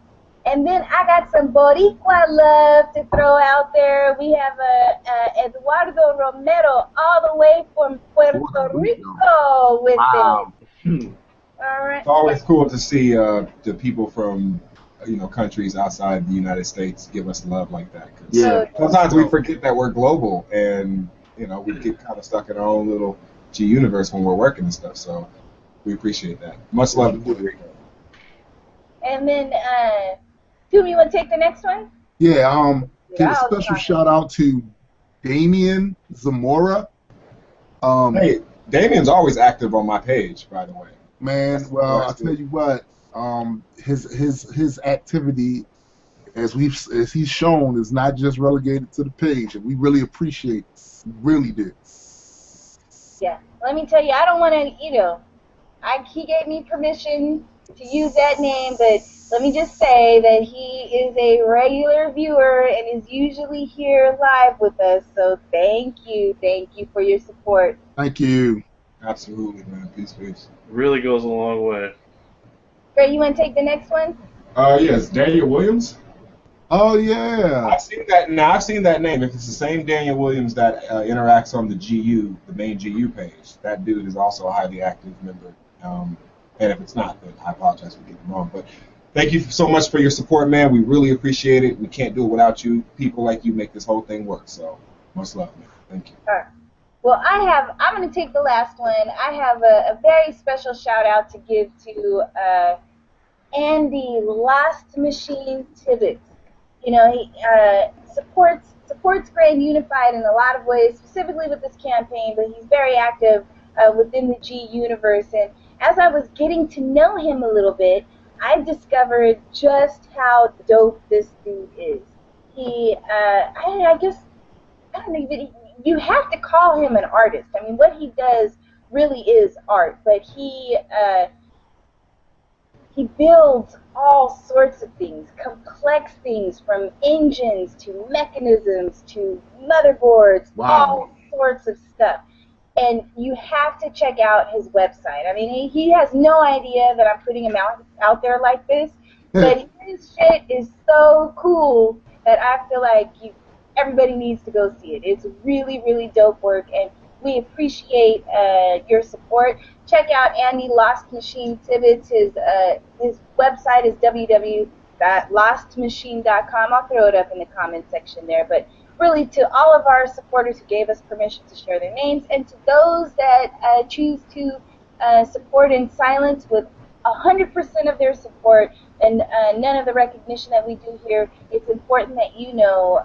And then I got some Boricua love to throw out there. We have Eduardo Romero all the way from Puerto Rico with it. All right. It's always cool to see the people from countries outside the United States give us love like that. Yeah. Sometimes we forget that we're global, and we get kind of stuck in our own little G universe when we're working and stuff. So we appreciate that. Much love to Puerto Rico. And then. Toomey, you want to take the next one? Yeah, give a special shout out to Damien Zamora. Hey, Damien's always active on my page, by the way. Man, well, I'll tell you what, his activity, as he's shown, is not just relegated to the page, and we really appreciate it. We really do. Yeah, let me tell you, I don't want to, he gave me permission to use that name, but let me just say that he is a regular viewer and is usually here live with us, so thank you for your support. Thank you. Absolutely, man. Peace. Really goes a long way. Greg, you want to take the next one? Yes, Daniel Williams. Oh, yeah. I've seen that. Now, I've seen that name. If it's the same Daniel Williams that interacts on the main GU page, that dude is also a highly active member. And if it's not, then I apologize for getting it wrong. But thank you so much for your support, man. We really appreciate it. We can't do it without you. People like you make this whole thing work. So much love, man. Thank you. All right. Well, I'm going to take the last one. I have a very special shout out to give to Andy Lost Machine Tibbetts. He supports Grand Unified in a lot of ways, specifically with this campaign, but he's very active within the G universe. And as I was getting to know him a little bit, I discovered just how dope this dude is. I don't know, you have to call him an artist. I mean, what he does really is art, but he builds all sorts of things, complex things, from engines to mechanisms to motherboards, all sorts of stuff. And you have to check out his website. I mean, he has no idea that I'm putting him out there like this, but his shit is so cool that I feel like everybody needs to go see it. It's really, really dope work, and we appreciate your support. Check out Andy Lost Machine Tibbetts. His website is www.lostmachine.com. I'll throw it up in the comment section there. But really, to all of our supporters who gave us permission to share their names, and to those that choose to support in silence with 100% of their support and none of the recognition that we do here, it's important that you know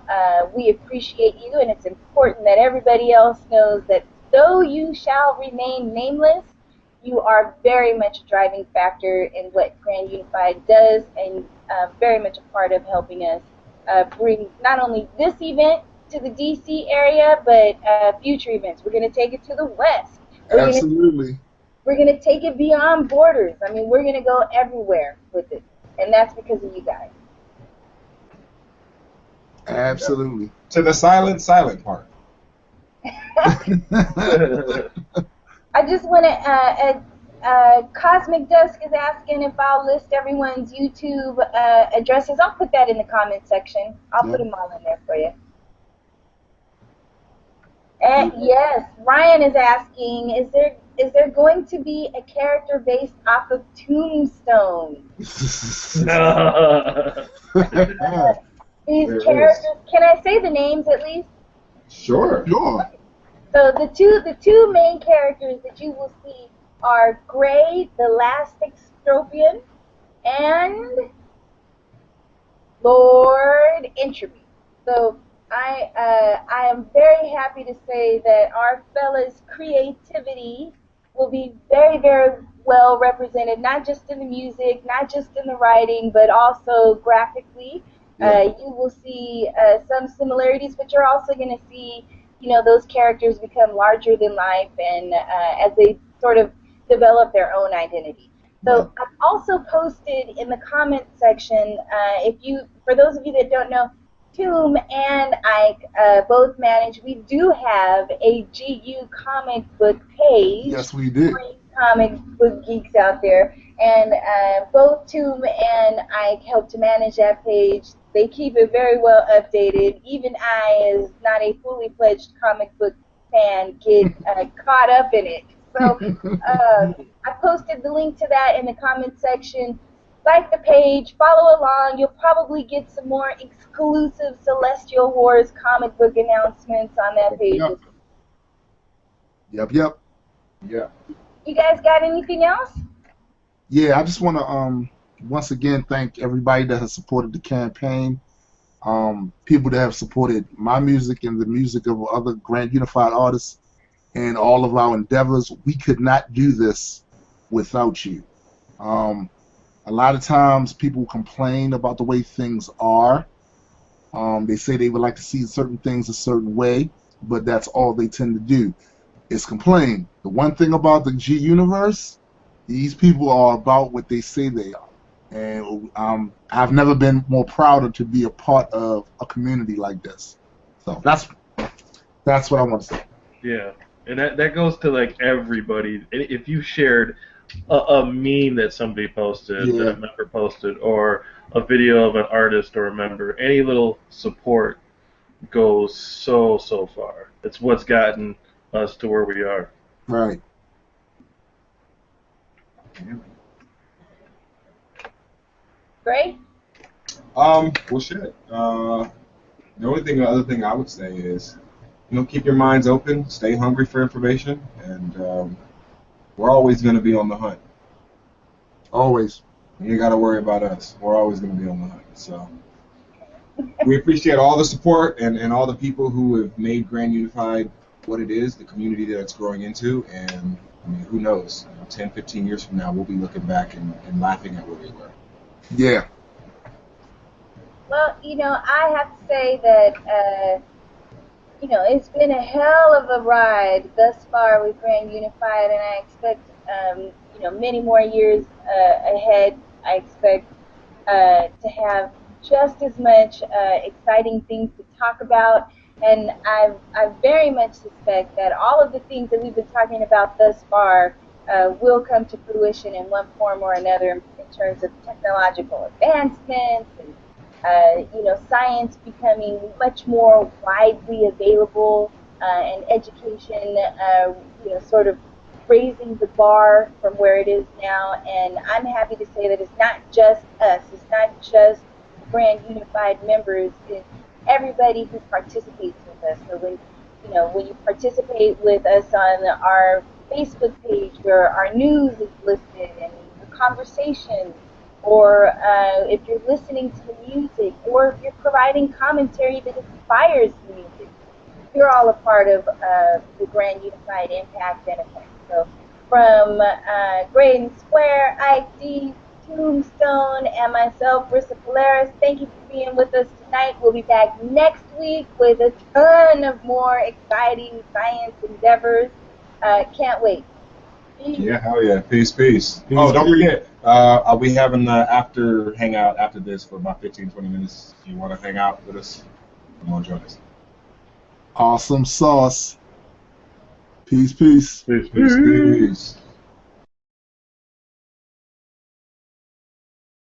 we appreciate you, and it's important that everybody else knows that though you shall remain nameless, you are very much a driving factor in what Grand Unified does, and very much a part of helping us bring not only this event to the DC area, but future events. We're going to take it to the West. Absolutely. We're going to take it beyond borders. I mean, we're going to go everywhere with it, and that's because of you guys. Absolutely. To the silent part. I just want to, Cosmic Dusk is asking if I'll list everyone's YouTube addresses. I'll put that in the comment section. I'll put them all in there for you. And yes, Ryan is asking, is there going to be a character based off of Tombstone? These characters, can I say the names at least? Sure. Sure. So the two main characters that you will see are Gray, the Last Extropian, and Lord Entropy. So I am very happy to say that our fella's creativity will be very, very well represented, not just in the music, not just in the writing, but also graphically. You will see some similarities, but you're also going to see, you know, those characters become larger than life, and as they sort of develop their own identity. So I've also posted in the comment section, for those of you that don't know, Tomb and Ike both manage. We do have a GU comic book page. Yes, we do. Comic book geeks out there, and both Tomb and Ike help to manage that page. They keep it very well updated. Even I, as not a fully fledged comic book fan, get caught up in it. So I posted the link to that in the comment section. Like the page, follow along. You'll probably get some more exclusive Celestial Wars comic book announcements on that page. Yep. Yeah. You guys got anything else? Yeah, I just want to once again thank everybody that has supported the campaign. People that have supported my music and the music of other Grand Unified artists and all of our endeavors. We could not do this without you. A lot of times people complain about the way things are. They say they would like to see certain things a certain way, but that's all they tend to do is complain. The one thing about the G Universe, these people are about what they say they are. And I've never been more prouder to be a part of a community like this. So that's what I want to say. Yeah, and that goes to like everybody. If you shared a meme that somebody posted, that a member posted, or a video of an artist or a member, any little support goes so far. It's what's gotten us to where we are. Right. Great. Well, shit. The other thing I would say is, keep your minds open, stay hungry for information, and we're always going to be on the hunt. Always. You got to worry about us. We're always going to be on the hunt. So we appreciate all the support and all the people who have made Grand Unified what it is, the community that it's growing into, and I mean, who knows? 10, 15 years from now, we'll be looking back and laughing at where we were. Yeah. Well, I have to say that, it's been a hell of a ride thus far with Grand Unified, and I expect, many more years ahead. I expect to have just as much exciting things to talk about, and I very much suspect that all of the things that we've been talking about thus far will come to fruition in one form or another in terms of technological advancements and science becoming much more widely available, and education, sort of raising the bar from where it is now. And I'm happy to say that it's not just us, it's not just Grand Unified members, it's everybody who participates with us. So when you participate with us on our Facebook page where our news is listed and the conversation, or if you're listening to the music, or if you're providing commentary that inspires the music, you're all a part of the Grand Unified Impact and Effect. So from Graydon Square, ID, Tombstone, and myself, Rissa Polaris. Thank you for being with us tonight. We'll be back next week with a ton of more exciting science endeavors. Can't wait. Peace. Yeah, hell yeah. Peace, peace. Oh, don't forget, I'll be having the after hangout after this for about 15-20 minutes. If you want to hang out with us, come on, join us. Awesome sauce. Peace, peace. Peace, peace.